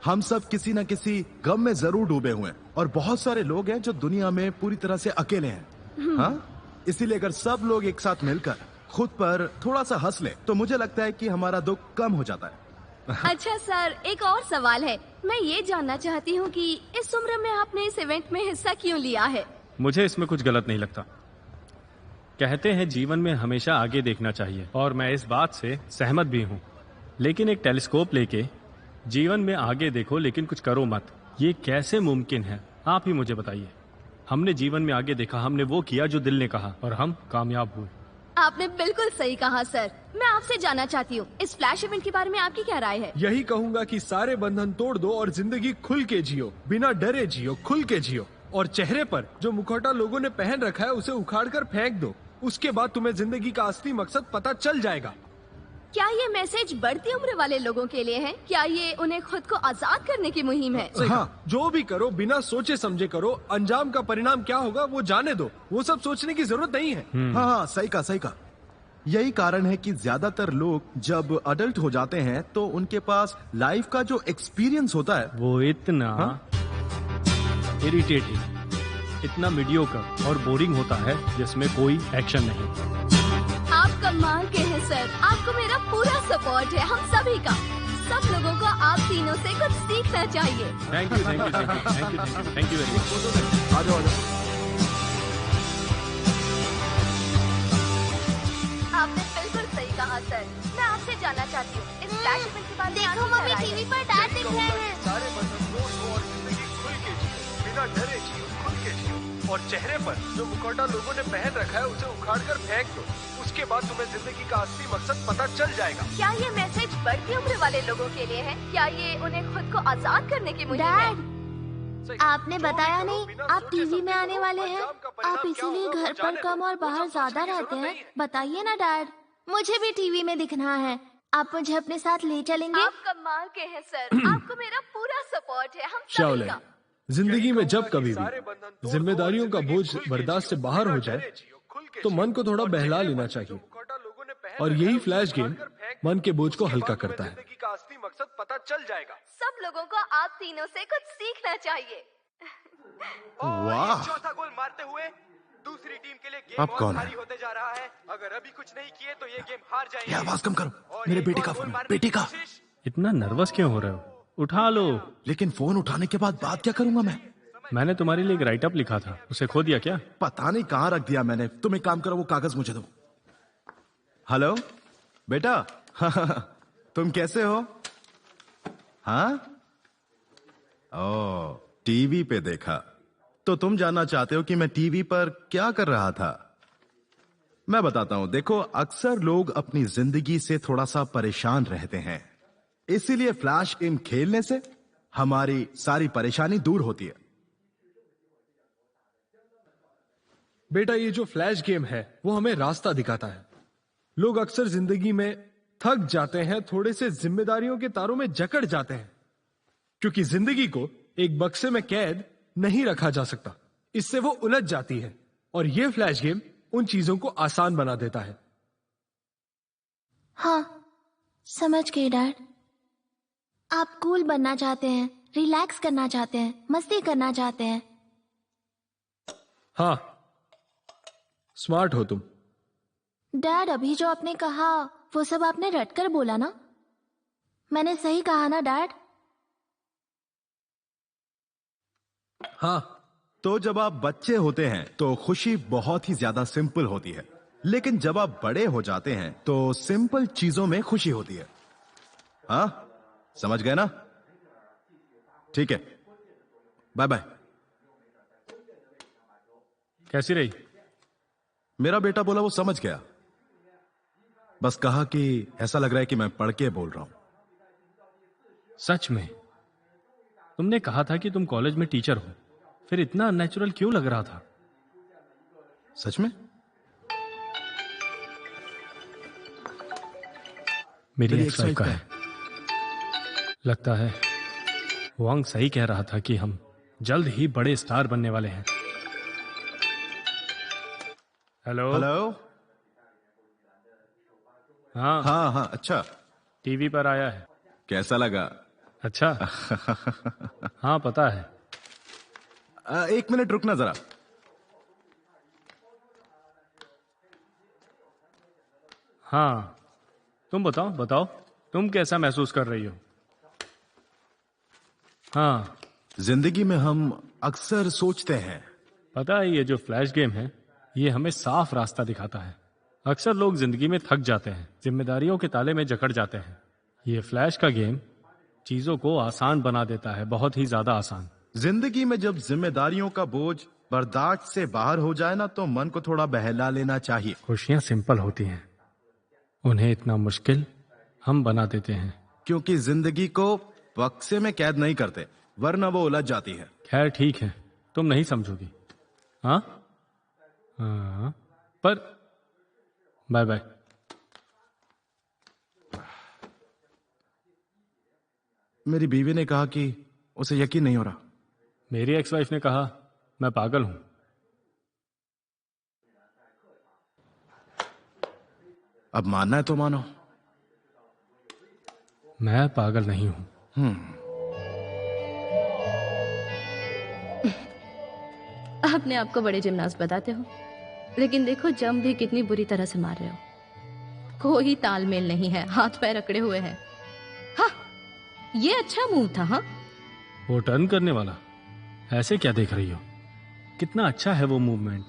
हम सब किसी न किसी गम में जरूर डूबे हुए हैं और बहुत सारे लोग हैं जो दुनिया में पूरी तरह से अकेले हैं। हाँ, इसीलिए अगर सब लोग एक साथ मिलकर खुद पर थोड़ा सा हंस ले तो मुझे लगता है कि हमारा दुख कम हो जाता है। अच्छा सर, एक और सवाल है। मैं ये जानना चाहती हूँ कि इस उम्र में आपने इस इवेंट में हिस्सा क्यों लिया है? मुझे इसमें कुछ गलत नहीं लगता। कहते हैं जीवन में हमेशा आगे देखना चाहिए और मैं इस बात से सहमत भी हूँ। लेकिन एक टेलीस्कोप लेके जीवन में आगे देखो, लेकिन कुछ करो मत। ये कैसे मुमकिन है, आप ही मुझे बताइए। हमने जीवन में आगे देखा, हमने वो किया जो दिल ने कहा और हम कामयाब हुए। आपने बिल्कुल सही कहा सर। मैं आपसे जानना चाहती हूँ, इस फ्लैश इवेंट के बारे में आपकी क्या राय है? यही कहूंगा कि सारे बंधन तोड़ दो और जिंदगी खुल के जियो, बिना डरे जियो, खुल के जियो। और चेहरे पर जो मुखौटा लोगों ने पहन रखा है उसे उखाड़ कर फेंक दो। उसके बाद तुम्हें जिंदगी का असली मकसद पता चल जाएगा। क्या ये मैसेज बढ़ती उम्र वाले लोगों के लिए है? क्या ये उन्हें खुद को आजाद करने की मुहिम है? हाँ, जो भी करो बिना सोचे समझे करो। अंजाम का परिणाम क्या होगा वो जाने दो, वो सब सोचने की जरूरत नहीं है। हाँ हाँ, सही कहा, सही कहा। यही कारण है कि ज्यादातर लोग जब अडल्ट हो जाते हैं तो उनके पास लाइफ का जो एक्सपीरियंस होता है वो इतना इरिटेटिंग, इतना मीडियोकर और बोरिंग होता है जिसमें कोई एक्शन नहीं। आप कमाल के हैं सर, आपको मेरा पूरा सपोर्ट है, हम सभी का। सब लोगों को आप तीनों से कुछ सीखना चाहिए। Thank you, thank you, thank you, thank you, thank you, thank you very much. आ जाओ, आ जाओ। आपने बिल्कुल सही कहा सर। मैं आपसे जानना चाहती हूँ, इस फ्लैश इवेंट के बारे में देखो आपकी क्या मम्मी, राय है? टीवी पर डैड दिख रहे हैं। सारे बंधन तोड़ दो और जिंदगी खुल के जियो, बिना डरे जियो, खुल के जियो। और चेहरे पर जो मुखौटा लोगों ने पहन रखा है उसे उखाड़ कर फेंक दो। उसके बाद तुम्हें जिंदगी का असली मकसद पता चल जाएगा। क्या ये मैसेज बढ़ती उम्र वाले लोगों के लिए है? क्या ये उन्हें खुद को आजाद करने की मुहिम है? डैड, आपने बताया नहीं आप टीवी में आने वाले हैं। आप इसीलिए घर पर कम और बाहर ज्यादा रहते हैं। बताइए ना डैड, मुझे भी टीवी में दिखना है। आप मुझे अपने साथ ले चलेंगे? आप कमाल के हैं सर, आपको मेरा पूरा सपोर्ट है, हम सभी शाओले, का। जिंदगी में जब कभी भी जिम्मेदारियों का बोझ बर्दाश्त से बाहर हो जाए तो मन को थोड़ा बहला लेना चाहिए। और यही फ्लैश गेम मन के बोझ को हल्का करता है। जिंदगी का असली मकसद पता चल जाएगा। सब लोगों को आप तीनों से कुछ सीखना चाहिए। वाह, चौथा गोल मारते हुए दूसरी टीम के लिए अब गेम कौन और है? भारी होते जा रहा है। अगर अभी कुछ नहीं किए तो ये गेम हार जाएंगे। ये आवाज कम करो, और मेरे एक बेटे और का गोल फोन, मारने बेटे की का। कोशिश। इतना नर्वस क्यों हो रहे हो? उठा लो। लेकिन फोन उठाने के बाद बात क्या करूंगा मैं? मैंने तुम्हारे लिए एक राइटअप लिखा था, उसे खो दिया क्या? पता नहीं कहाँ रख दिया मैंने। तुम एक काम करो, वो कागज मुझे दो। हेलो बेटा, तुम कैसे हो? हाँ, ओ, टीवी पे देखा तो तुम जानना चाहते हो कि मैं टीवी पर क्या कर रहा था। मैं बताता हूं। देखो, अक्सर लोग अपनी जिंदगी से थोड़ा सा परेशान रहते हैं, इसीलिए फ्लैश गेम खेलने से हमारी सारी परेशानी दूर होती है। बेटा, ये जो फ्लैश गेम है वो हमें रास्ता दिखाता है। लोग अक्सर जिंदगी में थक जाते हैं, थोड़े से जिम्मेदारियों के तारों में जकड़ जाते हैं, क्योंकि जिंदगी को एक बक्से में कैद नहीं रखा जा सकता। इससे वो उलझ जाती है और ये फ्लैश गेम उन चीजों को आसान बना देता है। हाँ, समझ गई डैड। आप कूल बनना चाहते हैं, रिलैक्स करना चाहते हैं, मस्ती करना चाहते हैं। हाँ, स्मार्ट हो तुम। डैड, अभी जो आपने कहा वो सब आपने रटकर बोला ना? मैंने सही कहा ना डैड? हाँ, तो जब आप बच्चे होते हैं तो खुशी बहुत ही ज्यादा सिंपल होती है, लेकिन जब आप बड़े हो जाते हैं तो सिंपल चीजों में खुशी होती है। हाँ, समझ गए ना? ठीक है, बाय बाय। कैसी रही? मेरा बेटा बोला वो समझ गया, बस कहा कि ऐसा लग रहा है कि मैं पढ़ के बोल रहा हूं। सच में? तुमने कहा था कि तुम कॉलेज में टीचर हो, फिर इतना अननेचुरल क्यों लग रहा था? सच में? मेरी एक्स वाइफ का है। लगता है वांग सही कह रहा था कि हम जल्द ही बड़े स्टार बनने वाले हैं। Hello hello. हाँ हाँ हाँ, अच्छा। टीवी पर आया है। कैसा लगा? अच्छा। हाँ पता है। 1 मिनट रुकना जरा। हाँ तुम बताओ बताओ, तुम कैसा महसूस कर रही हो? हाँ जिंदगी में हम अक्सर सोचते हैं। पता है, ये जो फ्लैश गेम है ये हमें साफ रास्ता दिखाता है। अक्सर लोग जिंदगी में थक जाते हैं, जिम्मेदारियों के ताले में जकड़ जाते हैं। ये फ्लैश का गेम चीजों को आसान बना देता है, बहुत ही ज्यादा आसान। जिंदगी में जब जिम्मेदारियों का बोझ बर्दाश्त से बाहर हो जाए ना, तो मन को थोड़ा बहला लेना चाहिए। खुशियां सिंपल होती हैं, उन्हें इतना मुश्किल हम बना देते हैं। क्योंकि जिंदगी को बक्से में कैद नहीं करते, वरना वो उलझ जाती है। खैर ठीक है, तुम नहीं समझोगी। हाँ हाँ, पर बाय बाय। मेरी बीवी ने कहा कि उसे यकीन नहीं हो रहा। मेरी एक्स वाइफ ने कहा मैं पागल हूं। अब मानना है तो मानो। मैं पागल नहीं हूं। अपने आप को बड़े जिम्नास्ट बताते हो, लेकिन देखो जम भी कितनी बुरी तरह से मार रहे हो। कोई तालमेल नहीं है, हाथ पैर अकड़े हुए हैं। हाँ, ये अच्छा मूव था। हाँ, वो टर्न करने वाला, ऐसे क्या देख रही हो? कितना अच्छा है वो मूवमेंट।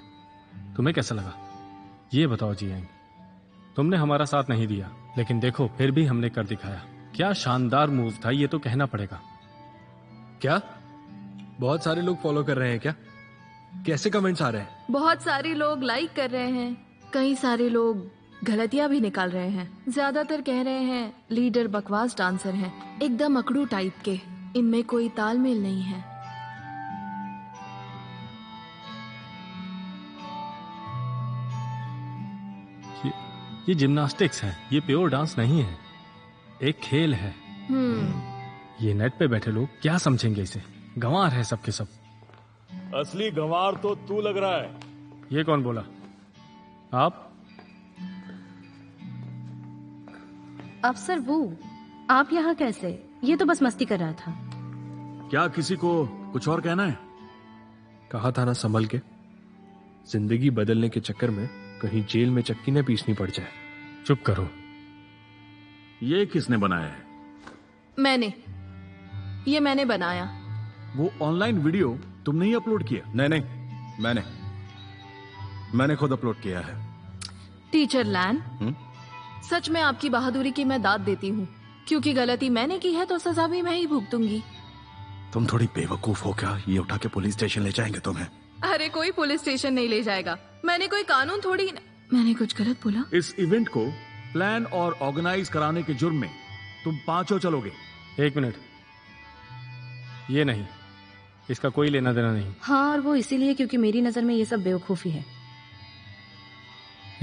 तुम्हें कैसा लगा ये बताओ जियांग। तुमने हमारा साथ नहीं दिया, लेकिन देखो फिर भी हमने कर दिखाया। क्या शानदार मूव था, ये तो कहना पड़ेगा। क्या बहुत सारे लोग फॉलो कर रहे हैं क्या? कैसे कमेंट्स आ रहे हैं? बहुत सारे लोग लाइक कर रहे हैं, कई सारे लोग गलतियां भी निकाल रहे हैं। ज्यादातर कह रहे हैं लीडर बकवास डांसर हैं, एकदम अकड़ू टाइप के, इनमें कोई तालमेल नहीं है। ये जिम्नास्टिक्स है, ये प्योर डांस नहीं है, एक खेल है। ये नेट पे बैठे लोग क्या समझेंगे इसे? गंवार है सबके सब। असली गंवार तो तू लग रहा है। ये कौन बोला? आप? अफसर वो आप यहाँ कैसे? ये तो बस मस्ती कर रहा था। क्या किसी को कुछ और कहना है? कहा था ना संभल के। जिंदगी बदलने के चक्कर में कहीं जेल में चक्की न पीसनी पड़ जाए। चुप करो। ये किसने बनाया है? मैंने बनाया। वो ऑनलाइन वीडियो तुमने ही अपलोड किया? नहीं, मैंने खुद अपलोड किया है। टीचर लैन, सच में आपकी बहादुरी की मैं दाद देती हूँ, क्योंकि गलती मैंने की है तो सजा भी मैं ही भुगतूंगी। तुम थोड़ी बेवकूफ हो क्या? ये उठा के पुलिस स्टेशन ले जाएंगे तुम्हें। अरे कोई पुलिस स्टेशन नहीं ले जाएगा, मैंने कोई कानून थोड़ी। मैंने कुछ गलत बोला? इस इवेंट को प्लान और ऑर्गेनाइज कराने के जुर्म में तुम 5 चलोगे। 1 मिनट, ये नहीं, इसका कोई लेना देना नहीं। हाँ, और वो इसीलिए क्योंकि मेरी नजर में ये सब बेवकूफी है।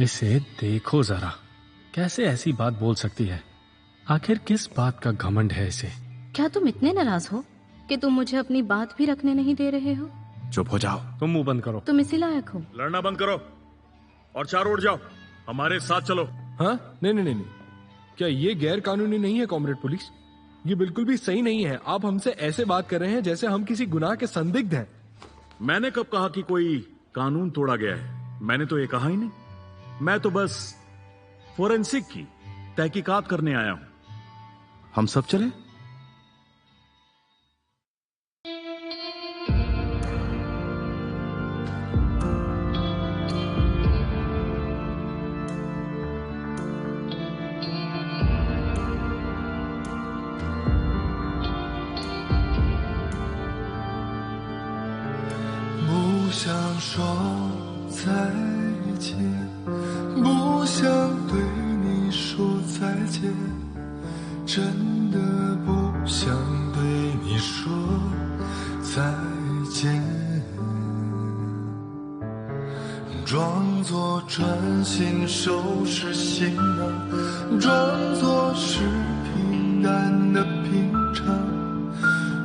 इसे देखो जरा, कैसे ऐसी बात बोल सकती है? आखिर किस बात का घमंड है इसे? क्या तुम इतने नाराज हो कि तुम मुझे अपनी बात भी रखने नहीं दे रहे हो? चुप हो जाओ। तुम मुंह बंद करो। तुम इसी लायक हो। लड़ना बंद करो और चारों ओर जाओ, हमारे साथ चलो। हाँ, नहीं, क्या ये गैर कानूनी नहीं है कॉमरेड पुलिस? ये बिल्कुल भी सही नहीं है। आप हमसे ऐसे बात कर रहे हैं जैसे हम किसी गुनाह के संदिग्ध हैं। मैंने कब कहा कि कोई कानून तोड़ा गया है? मैंने तो ये कहा ही नहीं। मैं तो बस फोरेंसिक की तहकीकात करने आया हूं। हम सब चले?想说再见，不想对你说再见，真的不想对你说再见。装作专心收拾行囊，装作是平淡的平常，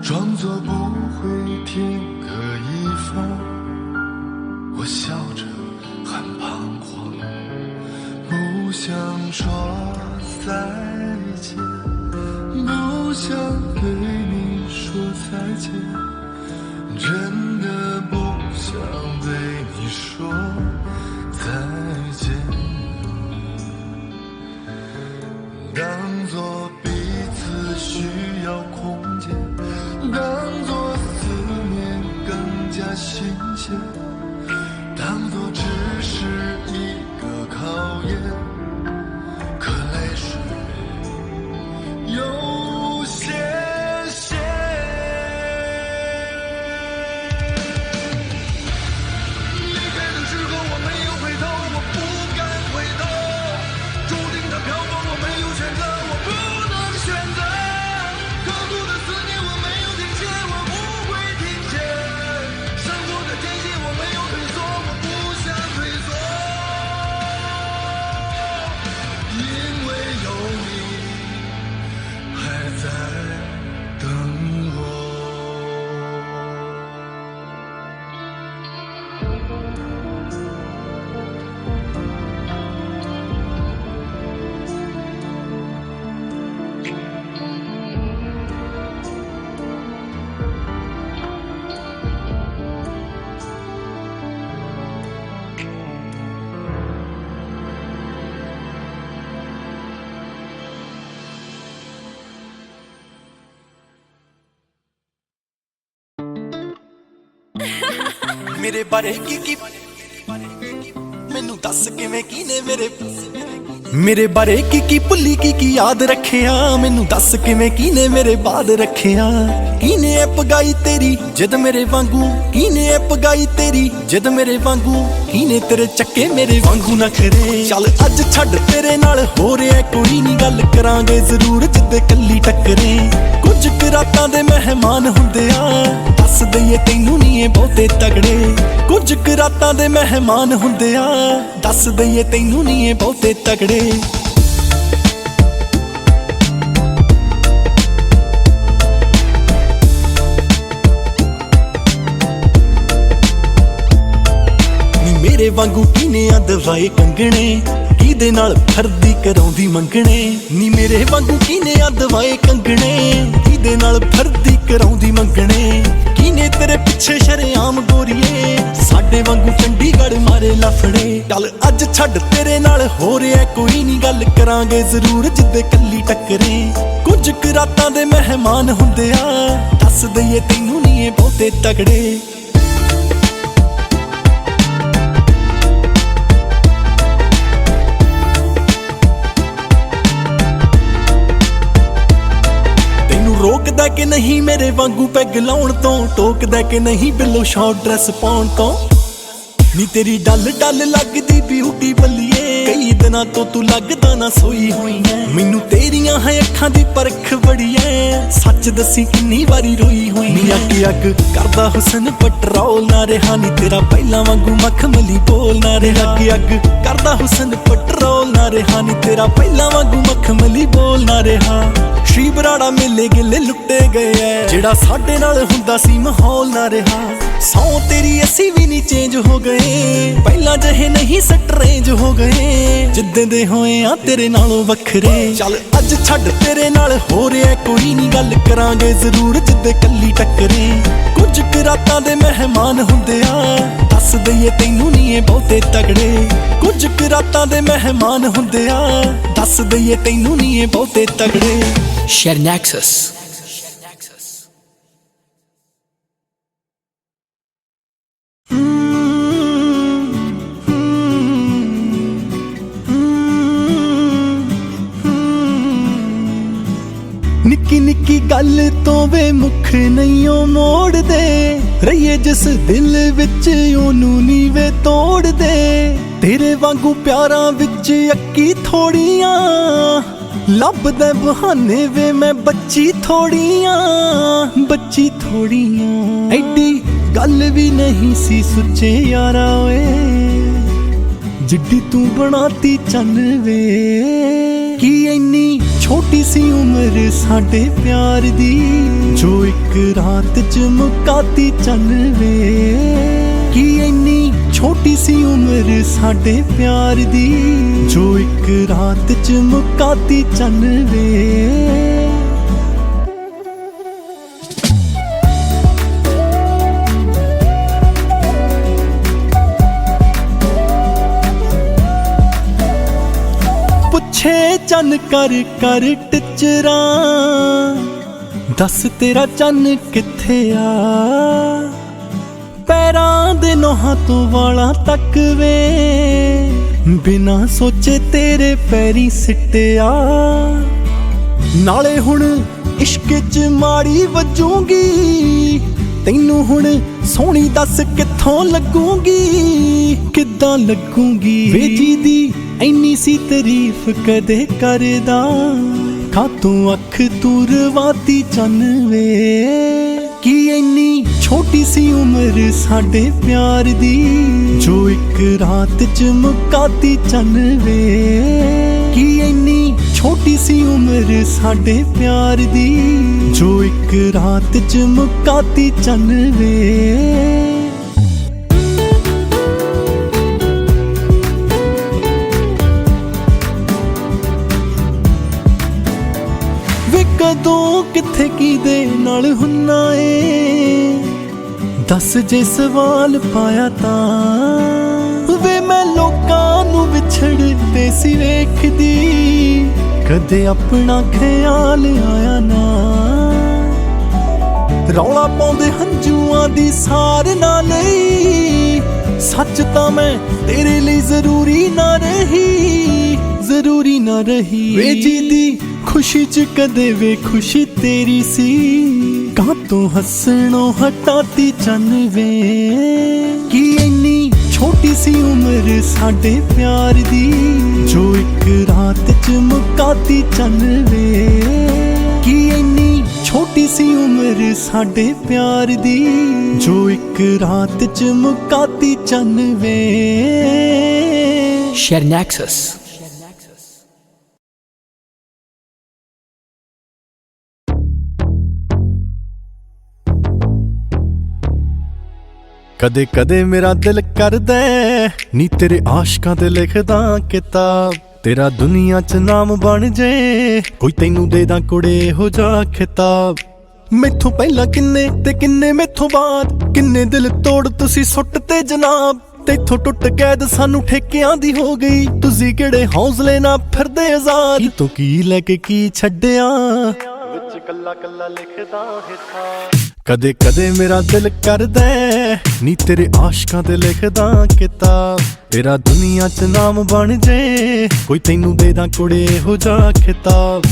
装作不会天各一方。我笑着很彷徨，不想说再见，不想对你说再见，真的不想对你说再见。当作彼此需要空间，当作思念更加新鲜，当作只是一个考验，可泪水有些咸。离开的时候我没有回头，我不敢回头，注定的漂泊我没有选择，我不能选择，刻骨的思念我没有停歇，我不会停歇，生活的间隙我没有退缩，我不想退缩，因为有你还在等我。ਮੇਰੇ ਬਾਰੇ ਕੀ ਮੈਨੂੰ ਦੱਸ ਕਿਵੇਂ ਕੀਨੇ ਮੇਰੇ ਬਾਰੇ ਕੀ ਭੁੱਲੀ ਕੀ ਯਾਦ ਰੱਖਿਆ, ਮੈਨੂੰ ਦੱਸ ਕਿਵੇਂ ਕੀਨੇ ਮੇਰੇ ਬਾਦ ਰੱਖਿਆ। ਕੀਨੇ ਐ ਪਗਾਈ ਤੇਰੀ ਜਦ ਮੇਰੇ ਵਾਂਗੂ, ਕੀਨੇ ਐ ਪਗਾਈ ਤੇਰੀ ਜਦ ਮੇਰੇ ਵਾਂਗੂ, ਕੀਨੇ ਤੇਰੇ ਚੱਕੇ ਮੇਰੇ ਵਾਂਗੂ ਨਾ ਖਰੇ। ਚੱਲ ਅੱਜ ਛੱਡ ਤੇਰੇ ਨਾਲ ਹੋ ਰਿਹਾ ਕੋਈ ਨਹੀਂ, ਗੱਲ ਕਰਾਂਗੇ ਜ਼ਰੂਰ ਜਿੱਦੇ ਕੱਲੀ ਟੱਕਰੇ। ਕੁਝ ਕੁ ਰਾਤਾਂ ਦੇ ਮਹਿਮਾਨ ਹੁੰਦੇ ਆ, ਦੱਸ ਦਈਏ ਤੈਨੂੰ ਨਹੀਂ ਇਹ ਬਹੁਤੇ ਤਗੜੇ। ਕੁਝ ਕੁ ਰਾਤਾਂ ਦੇ ਮਹਿਮਾਨ ਹੁੰਦੇ ਆ, ਦੱਸ ਦਈਏ ਤੈਨੂੰ ਨਹੀਂ ਇਹ ਬਹੁਤੇ ਤਗੜੇ। ਨੀ ਮੇਰੇ ਵਾਂਗੂ ਕੀਨੇ ਆ ਦਵਾਏ ਕੰਗਣੇ, ਕਿਹਦੇ ਨਾਲ ਫਰਦੀ ਕਰਾਉਂਦੀ ਮੰਗਣੇ। ਨੀ ਮੇਰੇ ਵਾਂਗੂ ਕੀਨੇ ਆ ਦਵਾਏ ਕੰਗਣੇ, ਕਿਹਦੇ ਨਾਲ ਫਰਦੀ ਕਰਾਉਂਦੀ ਮੰਗਣੇ। ਕੀਨੇ ਤੇਰੇ ਪਿੱਛੇ ਸ਼ਰੇਆਮ ਗੋਰੀਏ, ਸਾਡੇ ਵਾਂਗੂ ਚੰਡੀਗੜ੍ਹ ਮਾਰੇ ਲਫੜੇ। ਚੱਲ ਅੱਜ ਛੱਡ ਤੇਰੇ ਨਾਲ ਹੋ ਰਿਹਾ ਕੋਈ ਨਹੀਂ, ਗੱਲ ਕਰਾਂਗੇ ਜ਼ਰੂਰ ਜਿੱਦੇ ਕੱਲੀ ਟੱਕਰੇ। ਕੁਝ ਕੁ ਰਾਤਾਂ ਦੇ ਮਹਿਮਾਨ ਹੁੰਦੇ ਆ, ਦੱਸ ਦਈਏ ਤੈਨੂੰ ਨਹੀਂ ਇਹ ਬਹੁਤੇ ਤਗੜੇ। ਰੋਕਦਾ ਕਿ ਨਹੀਂ ਮੇਰੇ ਵਾਂਗੂ ਪੈਗ ਲਾਉਣ ਤੋਂ, ਟੋਕਦਾ ਕਿ ਨਹੀਂ ਬਿੱਲੋ ਸ਼ਾਰਟ ਡਰੈਸ ਪਾਉਣ ਤੋਂ। ਨੀ ਤੇਰੀ ਡੱਲ ਡੱਲ ਲੱਗਦੀ ਬਿਊਟੀ ਬੱਲੀਏ, ਕਈ ਦਿਨਾਂ ਤੋਂ ਤੂੰ ਲੱਗਦਾ ਨਾ ਸੋਈ ਹੋਈ ਐ। ਮੈਨੂੰ ਤੇਰੀਆਂ ਹੈ ਅੱਖਾਂ ਦੀ ਪਰਖ ਬੜੀ ਐ, ਸੱਚ ਦੱਸੀ ਕਿੰਨੀ ਵਾਰੀ ਰੋਈ ਹੋਈ। ਨੀ ਅੱਗ ਅੱਗ ਕਰਦਾ ਹੁਸਨ ਪੈਟਰੋਲ ਨਾ ਰਿਹਾ, ਨੀ ਤੇਰਾ ਪਹਿਲਾਂ ਵਾਂਗੂ ਮਖਮਲੀ ਬੋਲ ਨਾ ਰਿਹਾ। ਅੱਗ ਅੱਗ ਕਰਦਾ ਹੁਸਨ ਪੈਟਰੋਲ ਨਾ ਰਿਹਾ, ਨੀ ਤੇਰਾ ਪਹਿਲਾਂ ਵਾਂਗੂ ਮਖਮਲੀ ਬੋਲ ਨਾ ਰਿਹਾ। ਸ਼੍ਰੀ ਬਰਾੜਾ ਮੇਲੇ ਗਿੱਲੇ ਲੁੱਟੇ ਗਏ ਐ, ਜਿਹੜਾ ਸਾਡੇ ਨਾਲ ਹੁੰਦਾ ਸੀ ਮਾਹੌਲ ਨਾ ਰਿਹਾ। ਸੌ ਤੇਰੀ ਅਸੀਂ ਵੀ ਨਹੀਂ ਚੇਂਜ ਹੋ ਗਏ, ਪਹਿਲਾਂ ਜਿਹੇ ਨਹੀਂ ਸਟਰੇਂਜ ਹੋ ਗਏ। ਜਿੱਦਾਂ ਦੇ ਹੋਏ ਆ ਤੇਰੇ ਨਾਲੋਂ ਵੱਖਰੇ। ਚੱਲ ਅੱਜ ਛੱਡ ਤੇਰੇ ਨਾਲ ਹੋ ਰਿਹਾ ਕੋਈ ਨਹੀਂ, ਗੱਲ ਕਰਾਂਗੇ ਜ਼ਰੂਰ ਜਿੱਦੇ ਕੱਲੀ ਟੱਕਰੇ। ਕੁਝ ਕੁ ਰਾਤਾਂ ਦੇ ਮਹਿਮਾਨ ਹੁੰਦੇ ਆ, ਦੱਸ ਦਈਏ ਤੈਨੂੰ ਨਹੀਂ ਇਹ ਬਹੁਤੇ ਤਗੜੇ। ਕੁਝ ਕੁ ਰਾਤਾਂ ਦੇ ਮਹਿਮਾਨ ਹੁੰਦੇ ਆ, ਦੱਸ ਦਈਏ ਤੈਨੂੰ ਨਹੀਂ ਇਹ ਬਹੁਤੇ ਤਗੜੇ। Shernexus. ਨਿੱਕੀ ਨਿੱਕੀ ਗੱਲ ਤੋਂ ਵੇ ਮੁਖ ਨਹੀਂ ਉਹ ਮੋੜਦੇ ਰਹੀਏ ਜਿਸ ਦਿਲ ਵਿੱਚ ਉਹਨੂੰ ਨੀ ਵੇ ਤੋੜਦੇ ਤੇਰੇ ਵਾਂਗੂ ਪਿਆਰਾਂ ਵਿੱਚ ਅੱਕੀ ਥੋੜੀਆਂ ਲੱਭਦੇ ਬਹਾਨੇ ਵੇ ਮੈਂ ਬੱਚੀ ਥੋੜੀਆਂ ਐਡੀ ਗੱਲ ਵੀ ਨਹੀਂ ਸੀ ਸੁੱਚੇ ਯਾਰਾ ਓਏ ਜਿੱਡੀ ਤੂੰ ਬਣਾਤੀ ਚੰਨ ਵੇ ਕੀ ਇੰਨੀ ਛੋਟੀ ਸੀ ਉਮਰ ਸਾਡੇ ਪਿਆਰ ਦੀ ਜੋ ਇੱਕ ਰਾਤ ਚ ਮੁਕਾਤੀ ਚੰਨ ਵੇ ਕੀ ਇੰਨੀ ਛੋਟੀ ਸੀ ਉਮਰ ਸਾਡੇ ਪਿਆਰ ਦੀ ਜੋ ਇੱਕ ਰਾਤ ਚ ਮੁਕਾਤੀ ਚੰਨ ਵੇ ਪੁੱਛੇ ਚੰਨ ਕਰ ਕਰ ਟਿਚਰਾਂ ਦੱਸ ਤੇਰਾ ਚੰਨ ਕਿੱਥੇ ਆ ਪੈਰਾਂ ਦੇ ਨੋਹਾਂ ਤੋਂ ਵਾਲਾਂ ਤੱਕ ਵੇ ਬਿਨਾਂ ਸੋਚੇ ਤੇਰੇ ਪੈਰੀ ਸਿੱਟਿਆ ਨਾਲੇ ਹੁਣ ਇਸ਼ਕ ਚ ਮਾੜੀ ਵੱਜੂਗੀ ਤੈਨੂੰ ਹੁਣ ਸੋਹਣੀ ਦੱਸ ਕਿੱਥੋਂ ਲੱਗੂਗੀ ਕਿੱਦਾਂ ਲੱਗੂਗੀ ਵੇ ਜੀ ਦੀ ਇੰਨੀ ਸੀ ਤਾਰੀਫ ਕਦੇ ਕਰਦਾ ਖਾਤੋਂ ਅੱਖ ਤੂੰ ਰਵਾਤੀ ਚੰਨ ਵੇ ਕੀ ਇੰਨੀ ਛੋਟੀ ਸੀ ਉਮਰ ਸਾਡੇ ਪਿਆਰ ਦੀ ਜੋ ਇੱਕ ਰਾਤ ਚ ਮੁਕਾਤੀ ਚੰਨ ਵੇ ਕੀ ਇੰਨੀ ਛੋਟੀ ਸੀ ਉਮਰ ਸਾਡੇ ਪਿਆਰ ਦੀ ਜੋ ਇੱਕ ਰਾਤ ਚ ਮੁਕਾਤੀ ਚੰਨ ਵੇ ਕਦੋਂ ਕਿੱਥੇ ਕਿਹਦੇ ਨਾਲ ਹੁੰਨਾ ਏ ਦੱਸ ਜੇ ਸਵਾਲ ਪਾਇਆ ਤਾਂ ਵੇ ਮੈਂ ਲੋਕਾਂ ਨੂੰ ਵਿਛੜਦੇ ਸੀ ਵੇਖਦੀ ਕਦੇ ਆਪਣਾ ਖਿਆਲ ਆਇਆ ਨਾ ਰੌਲਾ ਪਾਉਂਦੇ ਹੰਝੂਆਂ ਦੀ ਸਾਰ ਨਾ ਲਈ ਸੱਚ ਤਾਂ ਮੈਂ ਤੇਰੇ ਲਈ ਜ਼ਰੂਰੀ ਨਾ ਰਹੀ ਵੇ ਜੀ ਦੀ ਖੁਸ਼ੀ ਚ ਕਦੇ ਵੇ ਖੁਸ਼ੀ ਤੇਰੀ ਸੀ ਕਾਤੋਂ ਹੱਸਣੋਂ ਹਟਾਤੀ ਚੰਨ ਵੇ ਕੀ ਇੰਨੀ ਛੋਟੀ ਸੀ ਉਮਰ ਸਾਡੇ ਪਿਆਰ ਦੀ ਜੋ ਇੱਕ ਰਾਤ ਚ ਮੁਕਾਤੀ ਚੰਨ ਵੇ ਕੀ ਇੰਨੀ ਛੋਟੀ ਸੀ ਉਮਰ ਸਾਡੇ ਪਿਆਰ ਦੀ ਜੋ ਇੱਕ ਰਾਤ ਚ ਮੁਕਾਤੀ ਚੰਨ ਵੇ Share Nexus. ਕਦੇ ਕਦੇ ਮੇਰਾ ਦਿਲ ਕਰਦਾ ਨੀ ਤੇਰੇ ਆਸ਼ਕਾਂ ਤੇ ਲਿਖਦਾ ਕਿਤਾਬ ਤੇਰਾ ਦੁਨੀਆ 'ਚ ਨਾਮ ਬਣ ਜੇ ਕੋਈ ਤੈਨੂੰ ਦੇ ਦਾਂ ਕੁੜੇ ਹੋ ਜਾ ਖਿਤਾਬ ਮੈਥੋਂ ਪਹਿਲਾਂ ਕਿੰਨੇ ਤੇ ਕਿੰਨੇ ਮੈਥੋਂ ਬਾਅਦ ਕਿੰਨੇ ਦਿਲ ਤੋੜ ਤੁਸੀਂ ਸੁੱਟ ਤੇ ਜਨਾਬ ਤੇਥੋਂ ਟੁੱਟ ਕੈਦ ਸਾਨੂੰ ਠੇਕਿਆਂ ਦੀ ਹੋ ਗਈ ਤੁਸੀਂ ਕਿਹੜੇ ਹੌਸਲੇ ਨਾਲ ਫਿਰਦੇ ਆਜ਼ਾਦ ਤੂੰ ਕੀ ਲੈ ਕੇ ਕੀ ਛੱਡਿਆ ਵਿੱਚ ਕੱਲਾ ਕੱਲਾ ਲਿਖਦਾ ਹਿਸਾਬ ਕਦੇ ਕਦੇ ਮੇਰਾ ਦਿਲ ਕਰਦਾ ਨੀ ਤੇਰੇ ਆਸ਼ਕਾਂ ਤੇ ਲਿਖਦਾ ਕਿਤਾਬ ਤੇਰਾ ਦੁਨੀਆ 'ਚ ਨਾਮ ਬਣ ਜੇ ਕੋਈ ਤੈਨੂੰ ਦੇ ਦਾਂ ਕੁੜੇ ਹੋ ਜਾ ਖਿਤਾਬ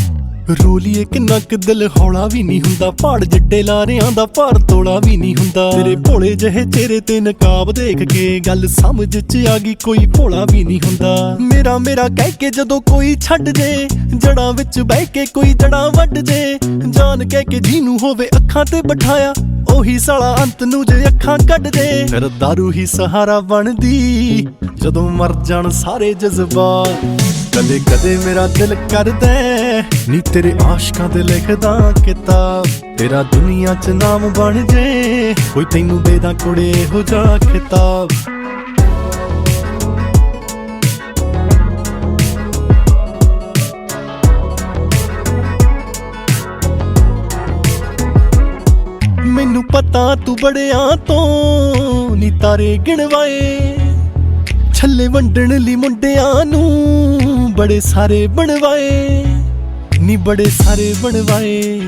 ਰੋਲੀਏ ਕਿੰਨਾ ਕੁ ਦਿਲ ਹੌਲਾ ਵੀ ਨਹੀਂ ਹੁੰਦਾ ਪਹਾੜ ਜੱਡੇ ਲਾਰਿਆਂ ਦਾ ਭਾਰ ਤੋੜਾ ਵੀ ਨਹੀਂ ਹੁੰਦਾ ਤੇਰੇ ਭੋਲੇ ਜਿਹੇ ਚਿਹਰੇ ਤੇ ਨਕਾਬ ਦੇਖ ਕੇ ਗੱਲ ਸਮਝ 'ਚ ਆ ਗਈ ਕੋਈ ਭੋਲਾ ਵੀ ਨਹੀਂ ਹੁੰਦਾ ਮੇਰਾ ਕਹਿ ਕੇ ਜਦੋਂ ਕੋਈ ਛੱਡ ਜੇ ਜੜਾਂ ਵਿੱਚ ਬਹਿ ਕੇ ਕੋਈ ਜੜਾਂ ਵੱਢ ਜੇ ਜਾਨ ਕਹਿ ਕੇ ਜਿਹਨੂੰ ਹੋਵੇ ਅੱਖਾਂ ਤੇ ਬਿਠਾਇਆ ਉਹੀ ਸਾਲਾ ਅੰਤ ਨੂੰ ਜੇ ਅੱਖਾਂ ਕੱਢ ਦੇ ਫਿਰ ਦਾਰੂ ਹੀ ਸਹਾਰਾ ਬਣਦੀ ਜਦੋਂ ਮਰ ਜਾਣ ਸਾਰੇ ਜਜ਼ਬਾਤ ਕਦੇ ਕਦੇ ਮੇਰਾ ਦਿਲ ਕਰਦਾ ਨੀ ਤੇਰੇ ਆਸ਼ਕਾਂ ਤੇ ਲਿਖਦਾ ਕਿਤਾਬ ਤੇਰਾ ਦੁਨੀਆ 'ਚ ਨਾਮ ਬਣ ਜੇ ਕੋਈ ਤੈਨੂੰ ਦੇ ਦਾਂ ਕੁੜੇ ਹੋ ਜਾ ਖਿਤਾਬ ਮੈਨੂੰ ਪਤਾ ਤੂੰ ਬੜਿਆਂ ਤੋਂ ਨੀ ਤਾਰੇ ਗਿਣਵਾਏ ਛੱਲੇ ਵੰਡਣ ਲਈ ਮੁੰਡਿਆਂ ਨੂੰ ਬੜੇ ਸਾਰੇ ਬਣਵਾਏ ਨੀ ਬੜੇ ਸਾਰੇ ਬਣਵਾਏ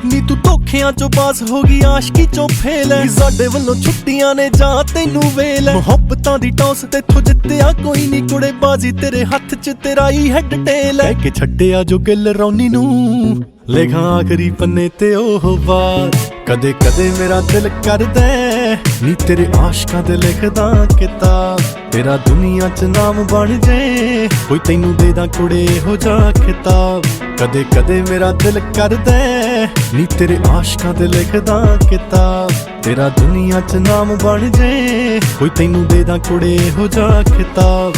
ਨੀ ਤੂੰ ਧੋਖਿਆਂ ਚੋਂ ਪਾਸ ਹੋ ਗਈ ਆਸ਼ਕੀ ਚੋਂ ਫੇਲ ਐ ਸਾਡੇ ਵੱਲੋਂ ਛੁੱਟੀਆਂ ਨੇ ਜਾਂ ਤੈਨੂੰ ਵੇਲ ਮੁਹੱਬਤਾਂ ਦੀ ਟੌਸ ਤੇਥੋਂ ਜਿੱਤਿਆ ਕੋਈ ਨੀ ਕੁੜੇ ਬਾਜ਼ੀ ਤੇਰੇ ਹੱਥ 'ਚ ਤੇਰਾ ਹੀ ਹੈਡ ਟੇਲ ਐ ਕਿ ਛੱਡਿਆ ਜੋ ਗਿੱਲ ਰੌਣੀ ਨੂੰ ਲਿਖਾਂ ਆਖਰੀ ਪੰਨੇ ਤੇ ਉਹ ਬਾਤ ਕਦੇ ਕਦੇ ਮੇਰਾ ਦਿਲ ਕਰਦਾ ਨੀ ਤੇਰੇ ਆਸ਼ਕਾਂ ਦੇ ਲਿਖਦਾ ਕਿਤਾਬ ਤੇਰਾ ਦੁਨੀਆ 'ਚ ਨਾਮ ਬਣ ਜੇ ਕੋਈ ਤੈਨੂੰ ਦੇ ਦਾਂ ਕੁੜੇ ਇਹੋ ਜਿਹਾ ਖਿਤਾਬ ਕਦੇ ਕਦੇ ਮੇਰਾ ਦਿਲ ਕਰਦਾ ਨੀ ਤੇਰੇ ਆਸ਼ਕਾਂ ਦੇ ਲਿਖਦਾ ਕਿਤਾਬ ਤੇਰਾ ਦੁਨੀਆ 'ਚ ਨਾਮ ਬਣ ਜੇ ਕੋਈ ਤੈਨੂੰ ਦੇ ਦਾਂ ਕੁੜੇ ਇਹੋ ਜਿਹਾ ਖਿਤਾਬ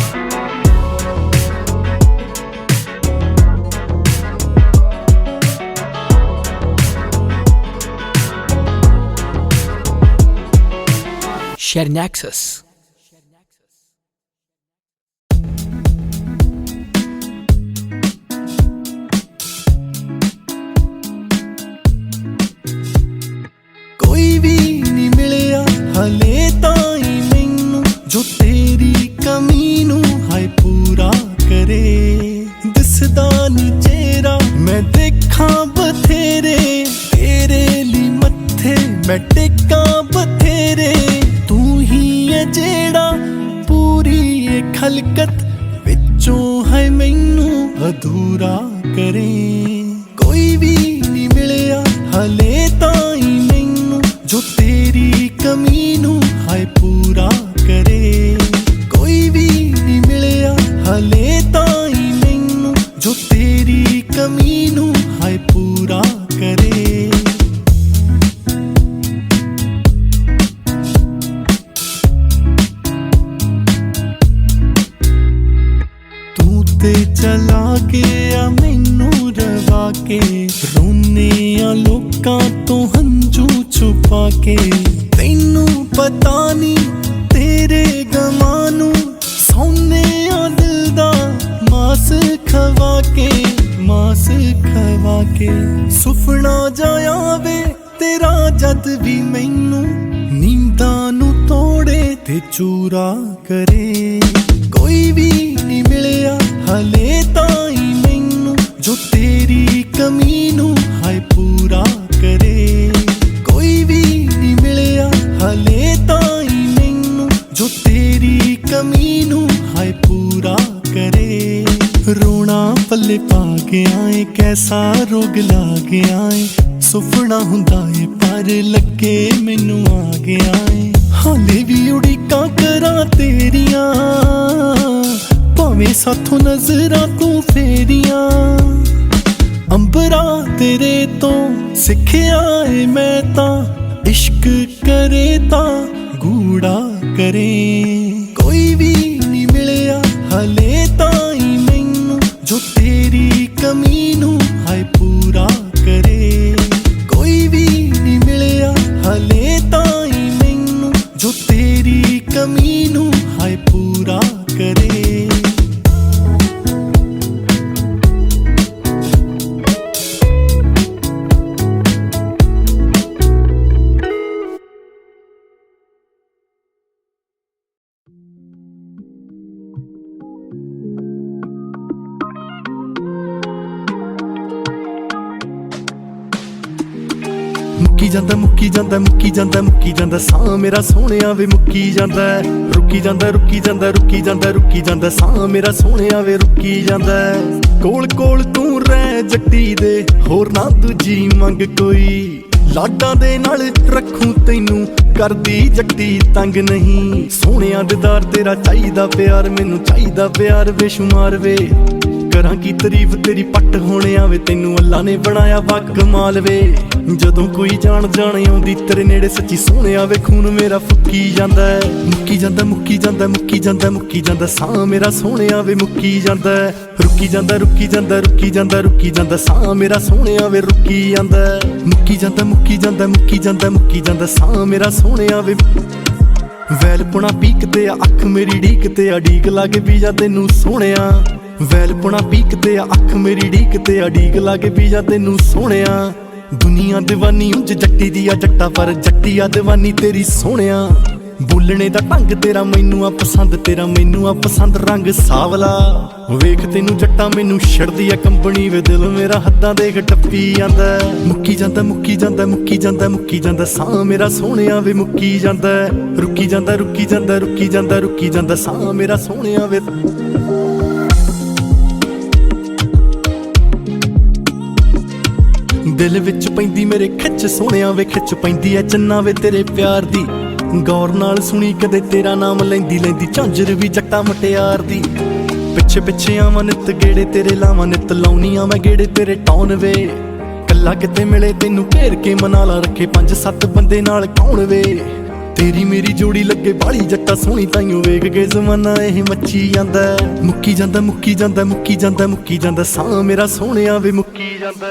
Chernexus. ਕੋਈ ਵੀ ਨਹੀਂ ਮਿਲਿਆ ਹਲੇ ਤਾਈਂ ਮੈਨੂੰ ਜੋ ਤੇਰੀ ਕਮੀ ਨੂੰ ਹਾਏ ਪੂਰਾ ਕਰੇ ਦਿਸਦਾ ਨੀ ਚਿਹਰਾ ਮੈਂ ਦੇਖਾਂ ਬਥੇਰੇ ਤੇਰੇ ਲਈ ਮੱਥੇ ਮੈਂ ਟੇਕਾਂ ਬਥੇਰੇ ਤੂੰ ਹੀ ਹੈ ਜਿਹੜਾ ਪੂਰੀ ਇਹ ਖਲਕਤ ਵਿੱਚੋਂ ਹੈ ਮੈਨੂੰ ਅਧੂਰਾ ਕਰੇ ਕੋਈ ਵੀ ਨਹੀਂ ਮਿਲਿਆ ਹਲੇ ਤਾਈਂ ਮੈਨੂੰ ਜੋ ਤੇਰੀ ਕਮੀ ਨੂੰ ਹਾਏ ਪੂਰਾ ਕਰੇ ਕੋਈ ਵੀ ਨਹੀਂ ਮਿਲਿਆ ਹਲੇ ਤਾਈਂ ਮੈਨੂੰ ਜੋ ਤੇਰੀ ਕਮੀ ਨੂੰ ਹਾਏ ਪੂਰਾ ਕਰੇ ਤੇ ਚਲਾ ਗਿਆ ਮੈਨੂੰ ਰਵਾ ਕੇ ਰੋਨੇ ਆ ਲੋਕਾਂ ਤੋਂ ਹੰਝੂ ਛੁਪਾ ਕੇ ਤੈਨੂੰ ਪਤਾ ਨਹੀਂ ਤੇਰੇ ਗਮਾਂ ਨੂੰ ਸੌਨੇ ਆ ਦਿਲ ਦਾ ਮਾਸ ਖਵਾ ਕੇ ਸੁਪਨਾ ਜਾਇਆ ਵੇ ਤੇਰਾ ਜਦ ਵੀ ਮੈਨੂੰ ਨੀਂਦਾਂ ਨੂੰ ਤੋੜੇ ਤੇ ਚੂਰਾ ਕਰੇ ਕੋਈ ਵੀ ਨਹੀਂ ਮਿਲਿਆ ਹਲੇ ਤਾਈਂ ਮੈਨੂੰ ਜੋ ਤੇਰੀ ਕਮੀ ਨੂੰ ਹਾਏ ਪੂਰਾ ਕਰੇ ਕੋਈ ਵੀ ਨਹੀਂ ਮਿਲਿਆ ਹਲੇ ਤਾਈਂ ਮੈਨੂੰ ਜੋ ਤੇਰੀ ਕਮੀ ਨੂੰ ਹਾਏ ਪੂਰਾ ਕਰੇ ਰੋਣਾ ਪੱਲੇ ਪਾ ਗਿਆ ਏ ਕੈਸਾ ਰੋਗ ਲਾ ਗਿਆ ਏ ਸੁਪਨਾ ਹੁੰਦਾ ਏ ਪਰ ਲੱਗੇ ਮੈਨੂੰ ਆ ਗਿਆ ਏ ਹਾਲੇ ਵੀ ਉਡੀਕਾਂ ਕਰਾਂ ਤੇਰੀਆਂ ਭਾਵੇਂ ਸਾਥੋਂ ਨਜ਼ਰਾਂ ਤੂੰ ਫੇਰੀਆਂ ਅੰਬਰਾਂ ਤੇਰੇ ਤੋਂ ਸਿੱਖਿਆ ਏ ਮੈਂ ਤਾਂ ਇਸ਼ਕ ਕਰੇ ਤਾਂ ਗੂੜਾ ਕਰੇ ਕੋਈ ਵੀ ਨਹੀਂ ਮਿਲਿਆ ਹਲੇ ਤਾਈਂ ਮੈਨੂੰ ਜੋ ਤੇਰੀ ਕਮੀ ਨੂੰ ਹਾਏ ਪੂਰਾ ਕਰੇ ਕੋਈ ਵੀ ਨਹੀਂ ਮਿਲਿਆ ਹਲੇ ਤਾਈਂ ਮੈਨੂੰ ਜੋ ਤੇਰੀ ਕਮੀ ਨੂੰ ਹਾਏ ਪੂਰਾ ਕਰੇ ਮੁੱਕੀ ਜਾਂਦਾ ਸਾਹ ਮੇਰਾ ਸੋਹਣਿਆ ਵੇ ਮੁੱਕੀ ਜਾਂਦਾ ਰੁਕੀ ਜਾਂਦਾ ਸਾਹ ਮੇਰਾ ਸੋਹਣਿਆ ਵੇ ਰੁਕੀ ਜਾਂਦਾ ਕੋਲ ਕੋਲ ਤੂੰ ਰਹਿ ਜੱਟੀ ਦੇ ਹੋਰ ਨਾ ਦੂਜੀ ਮੰਗ ਕੋਈ ਲਾਡਾਂ ਦੇ ਨਾਲ ਰੱਖੂ ਤੈਨੂੰ ਕਰਦੀ ਜੱਟੀ ਤੰਗ ਨਹੀਂ ਸੋਹਣਿਆ ਦਿਦਾਰ ਤੇਰਾ ਚਾਹੀਦਾ ਪਿਆਰ ਮੈਨੂੰ ਚਾਹੀਦਾ ਪਿਆਰ ਬੇਸ਼ੁਮਾਰ ਵੇ ਕਰਾਂ ਕੀ ਤਾਰੀਫ ਤੇਰੀ ਪੱਟ ਹੋਣਿਆ ਵੇ ਤੈਨੂੰ ਅੱਲਾ ਨੇ ਬਣਾਇਆ ਵਾ ਕਮਾਲ ਵੇ ਜਦੋਂ ਕੋਈ ਜਾਣ ਆਉਂਦੀ ਤੇਰੇ ਨੇੜੇ ਸੱਚੀ ਸੋਹਣਿਆ ਵੇ ਖੂਨ ਮੇਰਾ ਫੁੱਕੀ ਜਾਂਦਾ ਮੁੱਕੀ ਜਾਂਦਾ ਸਾਹ ਮੇਰਾ ਸੋਹਣਿਆ ਵੇ ਮੁੱਕੀ ਜਾਂਦਾ ਰੁਕੀ ਜਾਂਦਾ ਸਾਹ ਮੇਰਾ ਸੋਹਣਿਆ ਵੇ ਰੁਕੀ ਜਾਂਦਾ ਮੁੱਕੀ ਜਾਂਦਾ ਸਾਹ ਮੇਰਾ ਸੋਹਣਿਆ ਵੇ ਵੈਲਪੁਣਾ ਪੀਕ ਤੇ ਅੱਖ ਮੇਰੀ ਢੀਕ ਤੇ ਢੀਕ ਲਾ ਕੇ ਪੀ ਜਾ ਤੈਨੂੰ ਸੋਹਣਿਆ ਵੈਲਪੁਣਾ ਪੀਕ ਤੇ ਅੱਖ ਮੇਰੀ ਢੀਕ ਤੇ ਢੀਕ ਲਾ ਕੇ ਪੀ ਜਾ ਤੈਨੂੰ ਸੋਹਣਿਆ ਦੁਨੀਆ ਦੀਵਾਨੀ ਉਂਝ ਜੱਟੀ ਦੀ ਆ ਜੱਟਾ ਪਰ ਜੱਟੀ ਆ ਦੀਵਾਨੀ ਤੇਰੀ ਸੋਹਣਿਆ ਬੋਲਣੇ ਦਾ ਢੰਗ ਤੇਰਾ ਮੈਨੂੰ ਆ ਪਸੰਦ ਰੰਗ ਸਾਵਲਾ ਵੇਖ ਤੈਨੂੰ ਜੱਟਾ ਮੈਨੂੰ ਛੜਦੀ ਆ ਕੰਬਣੀ ਵੇ ਦਿਲ ਮੇਰਾ ਹੱਦਾਂ ਦੇਖ ਟੱਪੀ ਜਾਂਦਾ ਮੁੱਕੀ ਜਾਂਦਾ ਸਾਹ ਮੇਰਾ ਸੋਹਣਿਆ ਵੇ ਮੁੱਕੀ ਜਾਂਦਾ ਰੁਕੀ ਜਾਂਦਾ ਸਾਹ ਮੇਰਾ ਸੋਹਣਿਆ ਵੇ ਦਿਲ ਵਿੱਚ ਪੈਂਦੀ ਮੇਰੇ ਖਿੱਚ ਸੋਹਣਿਆ ਵੇ ਖਿੱਚ ਪੈਂਦੀ ਐ ਚੰਨਾ ਵੇ ਤੇਰੇ ਪਿਆਰ ਦੀ ਗੌਰ ਨਾਲ ਸੁਣੀ ਕਦੇ ਤੇਰਾ ਨਾਮ ਲੈਂਦੀ ਲੈਂਦੀ ਝਾਂਜਰ ਵੀ ਜੱਟਾ ਮਟਿਆਰ ਦੀ ਪਿੱਛੇ ਪਿੱਛੇ ਆਵਾਂ ਨਿੱਤ ਗੇੜੇ ਤੇਰੇ ਲਾਵਾਂ ਨਿੱਤ ਲਾਉਣੀਆਂ ਮੈਂ ਗੇੜੇ ਤੇਰੇ ਟਾਉਨ ਵੇ ਕੱਲਾ ਕਿਤੇ ਮਿਲੇ ਤੈਨੂੰ ਘੇਰ ਕੇ ਮਨਾ ਲਾ ਰੱਖੇ 5-7 ਬੰਦੇ ਨਾਲ ਕੌਣ ਵੇ ਤੇਰੀ ਮੇਰੀ ਜੋੜੀ ਲੱਗੇ ਬਾਲੀ ਜੱਟਾ ਸੋਹਣੀ ਤਾਈਓ ਵੇਖ ਕੇ ਜ਼ਮਾਨਾ ਇਹ ਮੱਚੀ ਜਾਂਦਾ ਮੁੱਕੀ ਜਾਂਦਾ ਮੁੱਕੀ ਜਾਂਦਾ ਮੁੱਕੀ ਜਾਂਦਾ ਮੁੱਕੀ ਜਾਂਦਾ ਸਾਹ ਮੇਰਾ ਸੋਹਣਿਆ ਵੇ ਮੁੱਕੀ ਜਾਂਦਾ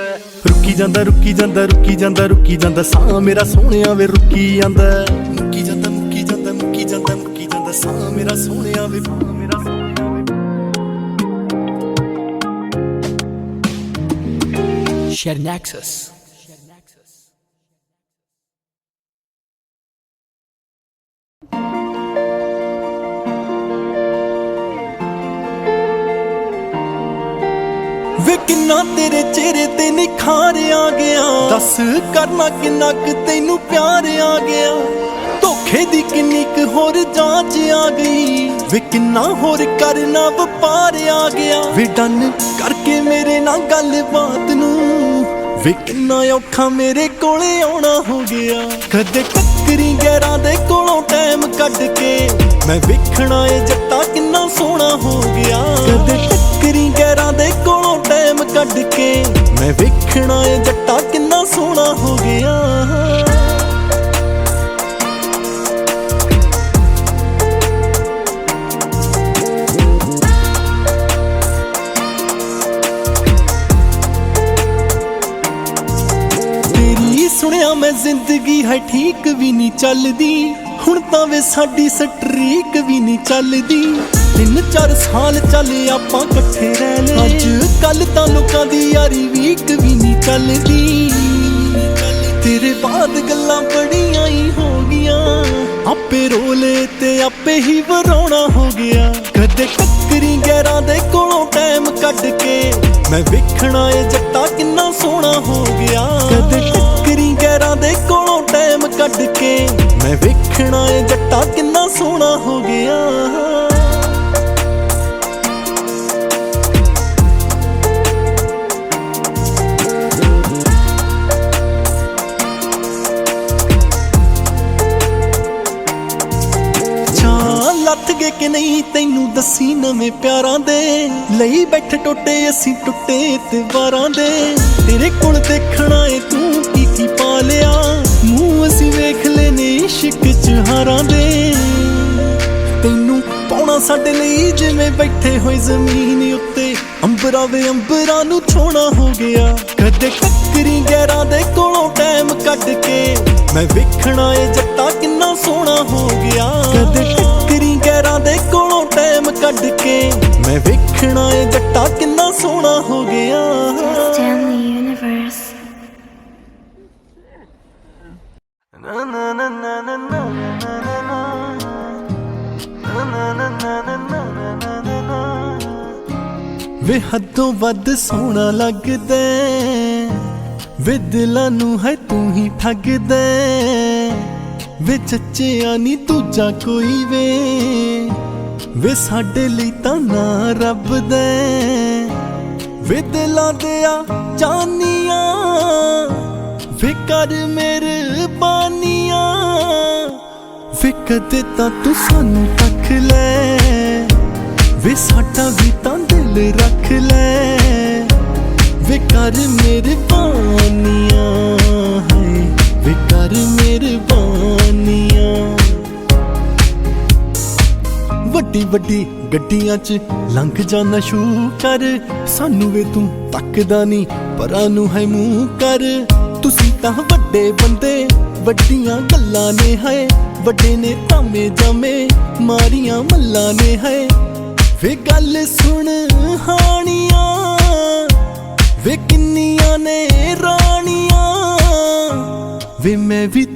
ਰੁੱਕੀ ਜਾਂਦਾ ਰੁੱਕੀ ਜਾਂਦਾ ਰੁੱਕੀ ਜਾਂਦਾ ਰੁੱਕੀ ਜਾਂਦਾ ਸਾਹ ਮੇਰਾ ਸੋਹਣਿਆ ਵੇ ਰੁੱਕੀ ਜਾਂਦਾ ਮੁੱਕੀ ਜਾਂਦਾ ਮੁੱਕੀ ਜਾਂਦਾ ਮੁੱਕੀ ਜਾਂਦਾ ਮੁੱਕੀ ਜਾਂਦਾ ਸਾਹ ਮੇਰਾ ਸੋਹਣਿਆ ਵੇ Share Nexus. ਵੇ ਕਿੰਨਾ ਤੇਰੇ ਚਿਹਰੇ ਤੇ ਨਿਖਾਰ ਆ ਗਿਆ ਦੱਸ ਕਰਨਾ ਕਿੰਨਾ ਕੁ ਤੈਨੂੰ ਪਿਆਰ ਆ ਗਿਆ ਧੋਖੇ ਦੀ ਕਿੰਨੀ ਕੁ ਹੋਰ ਜਾਂਚ ਆ ਗਈ ਵੇ ਕਿੰਨਾ ਹੋਰ ਕਰਨਾ ਵਪਾਰ ਆ ਗਿਆ ਵੇ ਡਨ ਕਰਕੇ ਮੇਰੇ ਨਾਲ ਗੱਲਬਾਤ ਨੂੰ ਵੇ ਕਿੰਨਾ ਔਖਾ ਮੇਰੇ ਕੋਲੇ ਆਉਣਾ ਹੋ ਗਿਆ ਕਦੇ ਟੱਕਰੀ ਗੈਰਾਂ ਦੇ ਕੋਲੋਂ ਟਾਈਮ ਕੱਢ ਕੇ ਮੈਂ ਵੇਖਣਾ ਏ ਜੱਟਾ ਕਿੰਨਾ ਸੋਹਣਾ ਹੋ ਗਿਆ ਕਦੇ ਟੱਕਰੀ ਗੈਰਾਂ ਦੇ ਕੋਲੋਂ ਟਾਈਮ ਕੱਢ ਕੇ ਮੈਂ ਵੇਖਣਾ ਏ ਜੱਟਾ ਕਿੰਨਾ ਸੋਹਣਾ ਹੋ ਗਿਆ ਸੁਣਿਆ ਮੈਂ ਜ਼ਿੰਦਗੀ ਹੈ ਠੀਕ ਵੀ ਨਹੀਂ ਚੱਲਦੀ ਹੁਣ ਤਾਂ ਵੇ ਸਾਡੀ ਸਟਰੀਕ ਵੀ ਨਹੀਂ ਚੱਲਦੀ 3-4 ਸਾਲ ਚੱਲੇ ਆਪਾਂ ਇਕੱਠੇ ਰਹਿ ਲਏ ਅੱਜ ਕੱਲ ਤਾਂ ਲੋਕਾਂ ਦੀ ਯਾਰੀ ਵੀਕ ਵੀ ਨਹੀਂ ਚੱਲਦੀ ਤੇਰੇ ਬਾਅਦ ਗੱਲਾਂ ਬੜੀਆਂ ਹੀ ਹੋ ਗਈਆਂ ਆਪੇ ਰੋਲੇ ਤੇ ਆਪੇ ਹੀ ਵਰਾਉਣਾ ਹੋ ਗਿਆ ਕਦੇ ਟੱਕਰੀ ਗੈਰਾਂ ਦੇ ਕੋਲੋਂ ਟਾਈਮ ਕੱਢ ਕੇ ਮੈਂ ਵੇਖਣਾ ਏ ਜੱਟਾ ਕਿੰਨਾ ਸੋਹਣਾ ਹੋ ਗਿਆ ਕਦੇ ਟੱਕਰੀ ਗੈਰਾਂ ਦੇ ਕੋਲੋਂ ਟਾਈਮ ਕੱਢ ਕੇ ਮੈਂ ਵੇਖਣਾ ਏ ਜੱਟਾ ਕਿੰਨਾ ਸੋਹਣਾ ਹੋ ਗਿਆ ਲੱਥ ਗਏ ਕਿ ਨਹੀਂ ਤੈਨੂੰ ਦੱਸੀ ਨਵੇਂ ਪਿਆਰਾਂ ਦੇ ਲਈ ਬੈਠੇ ਟੋਟੇ ਅਸੀਂ ਟੁੱਟੇ ਤੇ ਵਾਰਾਂ ਦੇ ਤੇਰੇ ਕੋਲ ਦੇਖਣਾ ਏ ਤੂੰ ਕੀ ਪਾ ਲਿਆ ਮੂੰਹ ਅਸੀਂ ਵੇਖ ਲੈਨੇ ਇਸ਼ਕ ਚ ਹਾਰਾਂ ਦੇ ਤੈਨੂੰ ਪਾਉਣਾ ਸਾਡੇ ਲਈ ਜਿਵੇਂ ਬੈਠੇ ਹੋਏ ਜ਼ਮੀਨ ਉੱਤੇ ਅੰਬਰਾਂ ਵੇ ਅੰਬਰਾਂ ਨੂੰ ਛੋਣਾ ਹੋ ਗਿਆ ਕਦੇ ਟੱਕਰੀ ਗੈਰਾਂ ਦੇ ਕੋਲੋਂ ਟਾਈਮ ਕੱਢ ਕੇ ਮੈਂ ਵੇਖਣਾ ਏ ਜੱਟਾ ਕਿੰਨਾ ਸੋਹਣਾ ਹੋ ਗਿਆ ਕਦੇ ਟੱਕਰੀ ਗੈਰਾਂ ਦੇ ਕੋਲੋਂ ਟਾਈਮ ਕੱਢ ਕੇ ਮੈਂ ਵੇਖਣਾ ਏ ਜੱਟਾ ਕਿੰਨਾ ਸੋਹਣਾ ਹੋ ਗਿਆ ਵੇ ਹੱਦੋਂ ਵੱਧ ਸੋਹਣਾ ਲੱਗਦਾ ਵੇ ਦਿਲਾਂ ਨੂੰ ਹੈ ਤੂੰ ਹੀ ਠੱਗਦਾ ਵੇ ਚੱਚਿਆ ਨੀ ਦੂਜਾ ਕੋਈ ਵੇ ਸਾਡੇ ਲਈ ਤਾਂ ਨਾ ਰੱਬ ਦਾ ਵੇ ਦਿਲਾਂ ਦਿਆ ਜਾਨੀਆਂ ਵੇ ਕਰ ਮਿਹਰਬਾਨੀਆਂ ਵੇ ਕਦੇ ਤਾਂ ਤੂੰ ਸਾਨੂੰ ਤੱਕ ਲੈ ਵੇ ਸਾਡਾ ਵੀ ਤਾਂ ਦਿਲ ਰੱਖ ਲੈ ਵੇ ਕਰ ਮਿਹਰਬਾਨੀਆਂ ਹੈ ਵੇ ਕਰ ਮਿਹਰਬਾਨੀਆਂ ਵੱਡੀ ਵੱਡੀ ਗੱਡੀਆਂ 'ਚ ਲੰਘ ਜਾਣਾ ਸ਼ੁਕਰ ਸਾਨੂੰ ਵੇ ਤੂੰ ਤੱਕਦਾ ਨਹੀਂ ਪਰਾਂ ਨੂੰ ਹੈ ਮੂੰਹ ਕਰ ਤੁਸੀਂ ਤਾਂ ਵੱਡੇ ਬੰਦੇ ਵੱਡੀਆਂ ਗੱਲਾਂ ਨੇ ਹੈ ਵੱਡੇ ਨੇ ਤਾਮੇ ਜਾਮੇ ਮਾਰੀਆਂ ਮੱਲਾਂ ਨੇ ਹੈ ਵੇ ਗੱਲ ਸੁਣ ਹਾਣੀਆਂ ਵੇ ਕਿੰਨੀਆਂ ਨੇ ਰਾਣੀਆਂ ਵੇ ਮੈਂ ਵੀ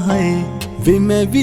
ਹੈ ਵੇ ਮੈਂ ਵੀ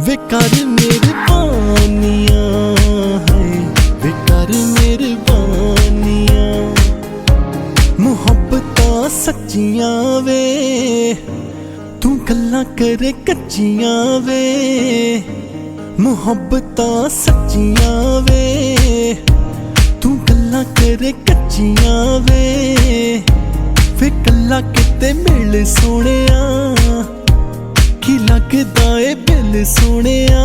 ਵੇ ਕਰ ਮਿਹਰਬਾਨੀਆਂ ਹੈ ਵੇ ਕਰ ਮਿਹਰਬਾਨੀਆਂ ਮੁਹੱਬਤਾਂ ਸੱਚੀਆਂ ਵੇ ਤੂੰ ਗੱਲਾਂ ਕਰੇ ਕੱਚੀਆਂ ਵੇ ਮੁਹੱਬਤਾਂ ਸੱਚੀਆਂ ਵੇ ਤੂੰ ना करे कच्चियां वे कल्ला किते मिल सोनिया की लगदा ए बिल सोनिया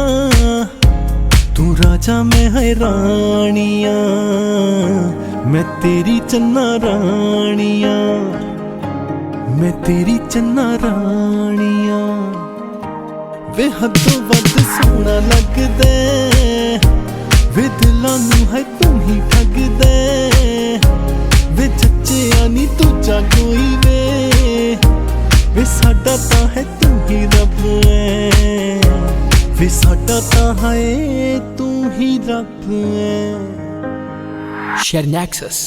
तू राजा मैं है रानिया मैं तेरी चन्ना रानिया मैं तेरी चन्ना रानिया वे हदों वध सोना लगदे वे दिलां नूं है तू ही ठगदे वे चच्चिया नी दूजा कोई वे साडा तां है तू ही रब है वे साडा तां है तू ही रब है Share Nexus.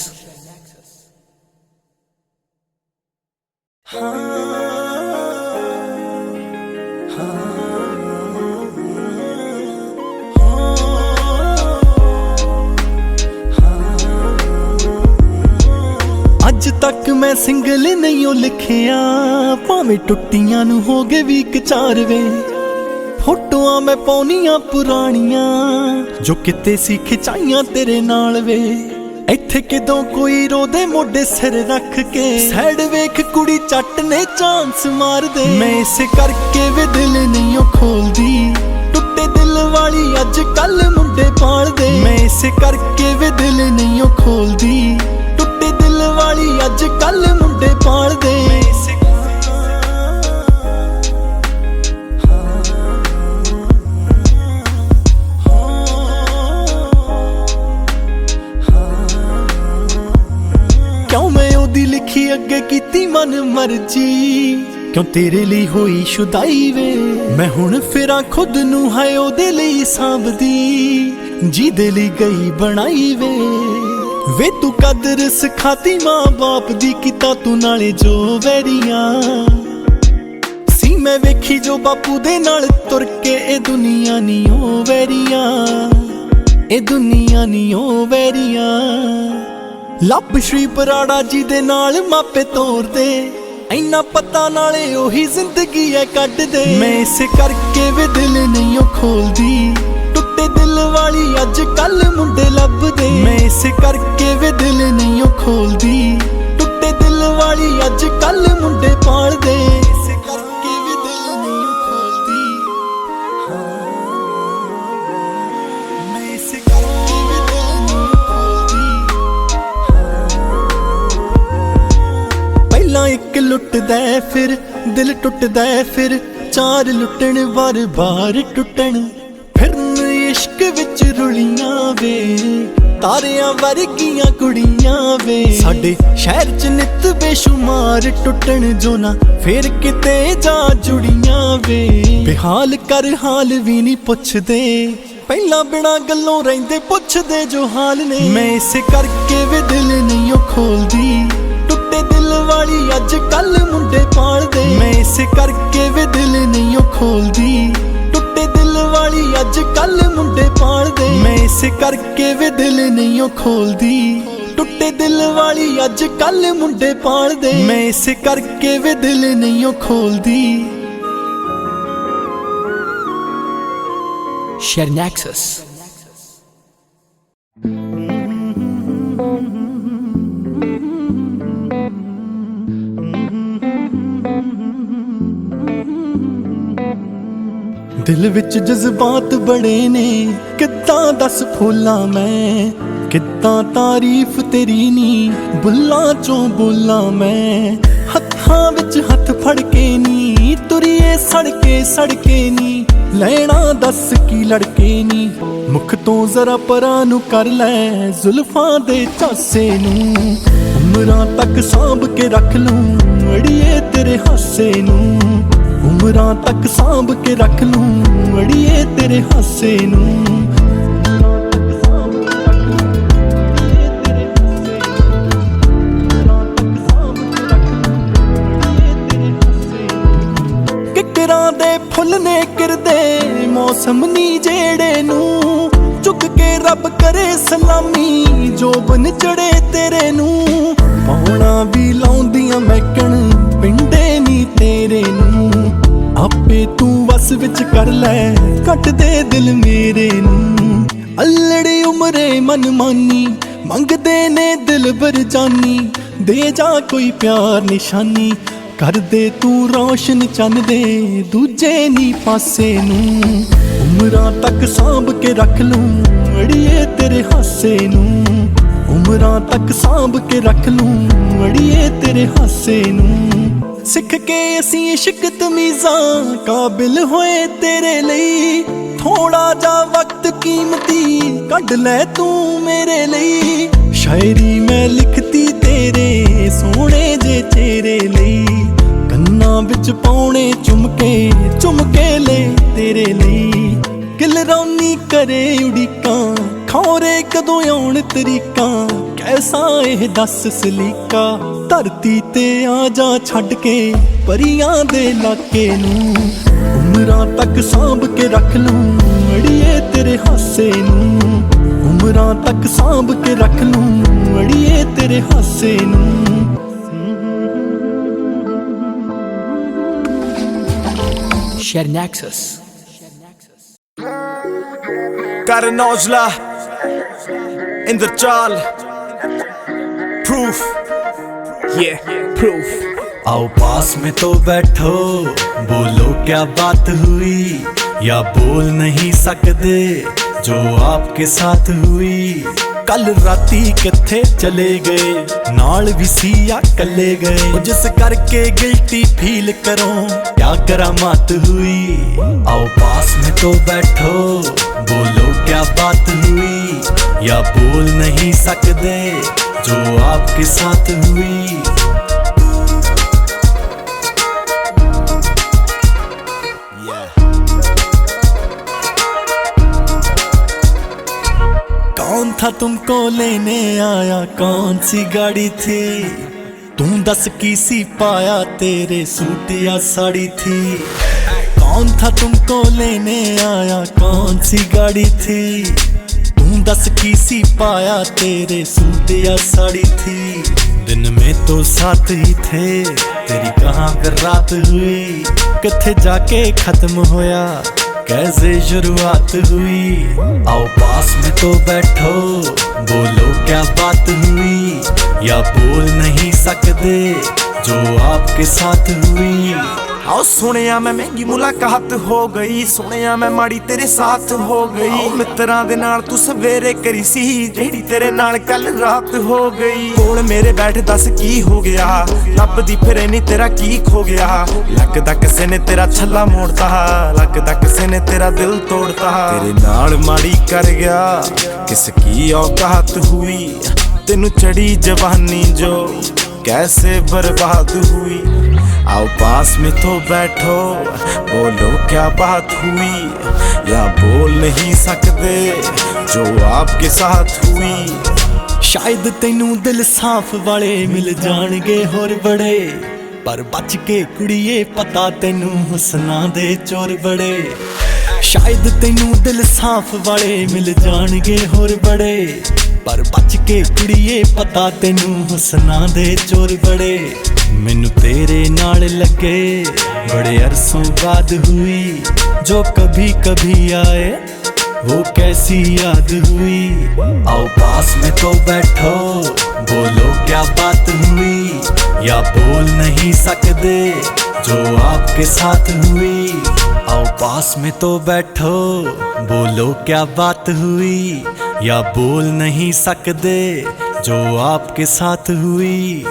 अज तक मैं सिंगल नहीं ओ लिखिया भावें टुट्टियां नूं हो गए वीक 4 वे फोटोआं मैं पाउनियां पुरानियां जो किते सी खिचाइयां तेरे नाल वे इत्थे किदों कोई रोदे मोडे सिर रख के सैड वेख कुड़ी चट ने चांस मार दे मैं इस करके वे दिल नहीं ओ खोलदी टुट्टे दिल वाली अज कल मुंडे पाल दे मैं इस करके वे दिल नहीं ओ खोलदी टुट्टे दिल वाली अज कल मुंडे पाल दे क्यों मैं ओदी लिखी अगे कीती मन मर्जी क्यों तेरे लिए होई शुदाई वे मैं हुण फिरां खुद नूं है ओदे लिए सांभदी जी दे लिए गई बनाई वे तू कदर सिखाती मां बाप दी किता तू नाले जो वैरियां सी मैं वेखी जो बापू दे नाल तुर के ए दुनिया नी ओ वैरियां ए दुनिया नी ओ वैरियां ਲੱਭ श्री बराड़ा जी दे नाल मापे तोर दे इन्ना पता नाले ओही जिंदगी है कट दे मैं इस करके वे दिल नहीं ओ खोलदी टुट्टे दिल वाली अज कल मुंडे लभदे मैं इस करके वे दिल नहीं ओ खोलदी टुट्टे दिल वाली अज कल मुंडे पाल दे इस करके वे दिल नहीं ओ खोलदी मैं इस करके वे दिल नहीं ओ खोलदी पहला एक लुटदा फिर दिल टुटदा फिर 4 लुटण बार बार टुटण फिर इश्क विच रुलियां वे तारियां वर्गियां कुड़ियां वे साडे शहर च नित बेशुमार टुटण जो ना फिर किते जा जुड़ियां वे बेहाल कर हाल भी नहीं पुछदे पहला बिना गल्लों रहिंदे पुछदे जो हाल ने मैं इस करके वे दिल नहीं ओ खोलदी टुट्टे दिल वाली अज कल मुंडे पाल दे मैं इस करके वे दिल नहीं ओ खोलदी टुट्टे दिल वाली अज कल मुंडे पाल दे मैं इस करके वे दिल नहीं ओ खोलदी टुट्टे दिल वाली अज कल मुंडे पाल दे मैं इस करके वे दिल नहीं ओ खोलदी Share Nexus. दिल विच जज्बात बड़े ने किद्दां दस फूलां मैं किद्दां तारीफ तेरी नी बुल्लां चों बोलां मैं हत्थां विच हत्थ फड़ के नी तुरिए सड़के नी लैना दस की लड़के नी मुख तो जरा परां नूं कर लै जुल्फां दे चासे नूं उमरां तक सांभ के रख लूं अड़िए तेरे हासे नूं उमरां तक सांभ के रख लूं अड़िए तेरे हासे नूं किकरां दे फुल ने किरदे मौसम नी जेड़े नूं चुक के रब करे सलामी जोबन चढ़े तेरे नूं पौना भी लाउंदियां मैकण पिंडे नी तेरे नूं आपे तू वस विच कर लै कट दे दिल मेरे नूं अल्लड़ी उमरे मन मानी मंगदे ने दिल भर जानी, दे जा कोई प्यार निशानी, कर दे तू रोशन चन दे दूजे नी पासे नू, उमरां तक सांभ के रख लूं अड़िए तेरे हासे नू, उमरां तक सांभ के रख लूं अड़िए तेरे हासे नू। सिख के असीं इश्क तमीज़ां काबिल होए तेरे लई, थोड़ा जा वक्त कीमती कढ लै तू मेरे लई, शायरी मैं लिखती तेरे सोहणे जे चेहरे लई, कन्नां विच पाउणे चुमके ले तेरे लई, गिलरौनी करे उड़ीकां खौरे कदों आउण तरीकां, कैसा एह दस सलीका, धरती ते आ जा छड्ड के परियां दे लाके नू, उमरां तक सांभ के रख लूं अड़िए तेरे हासे नू, उमरां तक सांभ के रख लूं अड़िए तेरे हासे नू। Share Nexus. Karan Aujla Indrachal Proof Yeah Proof आओ पास में तो बैठो, बोलो क्या बात हुई, या बोल नहीं सकते जो आपके साथ हुई, कल राती किथे चले गए नाल भी सिया कले गए, जिस करके गिल्टी फील करो क्या करामात हुई, आओ पास में तो बैठो, बोलो क्या बात हुई, या बोल नहीं सकते जो आपके साथ हुई। कौन था तुमको लेने आया, कौन सी गाड़ी थी, तुम दस की सी पाया तेरे सूट या साड़ी थी, कौन था तुमको लेने आया, कौन सी गाड़ी थी, तुम दस की सी पाया तेरे सूट या साड़ी थी, दिन में तो साथ ही थे तेरी कहाँ फिर रात हुई, किथे जाके खत्म होया कैसे शुरुआत हुई, आओ पास में तो बैठो, बोलो क्या बात हुई, या बोल नहीं सकते जो आपके साथ हुई। आओ सुनिया मैं महंगी मुलाकात हो गई, सुनिया मैं माड़ी तेरे साथ हो गई, आओ मित्रां दे नाल तू सवेरे करी सी जेड़ी तेरे नाल कल रात हो गई, कोल मेरे बैठ दस की हो गया, लभदी फिरे नी तेरा की खो गया, लगदा किसे ने तेरा छल्ला मोड़ता, लगदा किसे ने तेरा दिल तोड़ता, तेरे नाल माड़ी कर गया किसकी औकात हुई, तेनू चढ़ी जवानी जो कैसे बर्बाद हुई, आओ पास में तो बैठो, बोलो क्या बात हुई, या बोल नहीं सकते जो आपके साथ हुई। शायद तेनू दिल साफ वाले मिल जाणगे होर बड़े, पर बच के कुड़िए पता तेनू हुस्ना दे चोर बड़े, शायद तेनू दिल साफ वाले मिल जाणगे होर बड़े, पर बच के कुड़िए पता तेनू हुस्ना दे चोर बड़े, मैनू तेरे नाल लगे बड़े अरसों बाद हुई, जो कभी कभी आए वो कैसी याद हुई, आओ पास में तो बैठो, बोलो क्या बात हुई, या बोल नहीं सकते जो आपके साथ हुई, आओ पास में तो बैठो, बोलो क्या बात हुई, या बोल नहीं सकते जो आपके साथ हुई।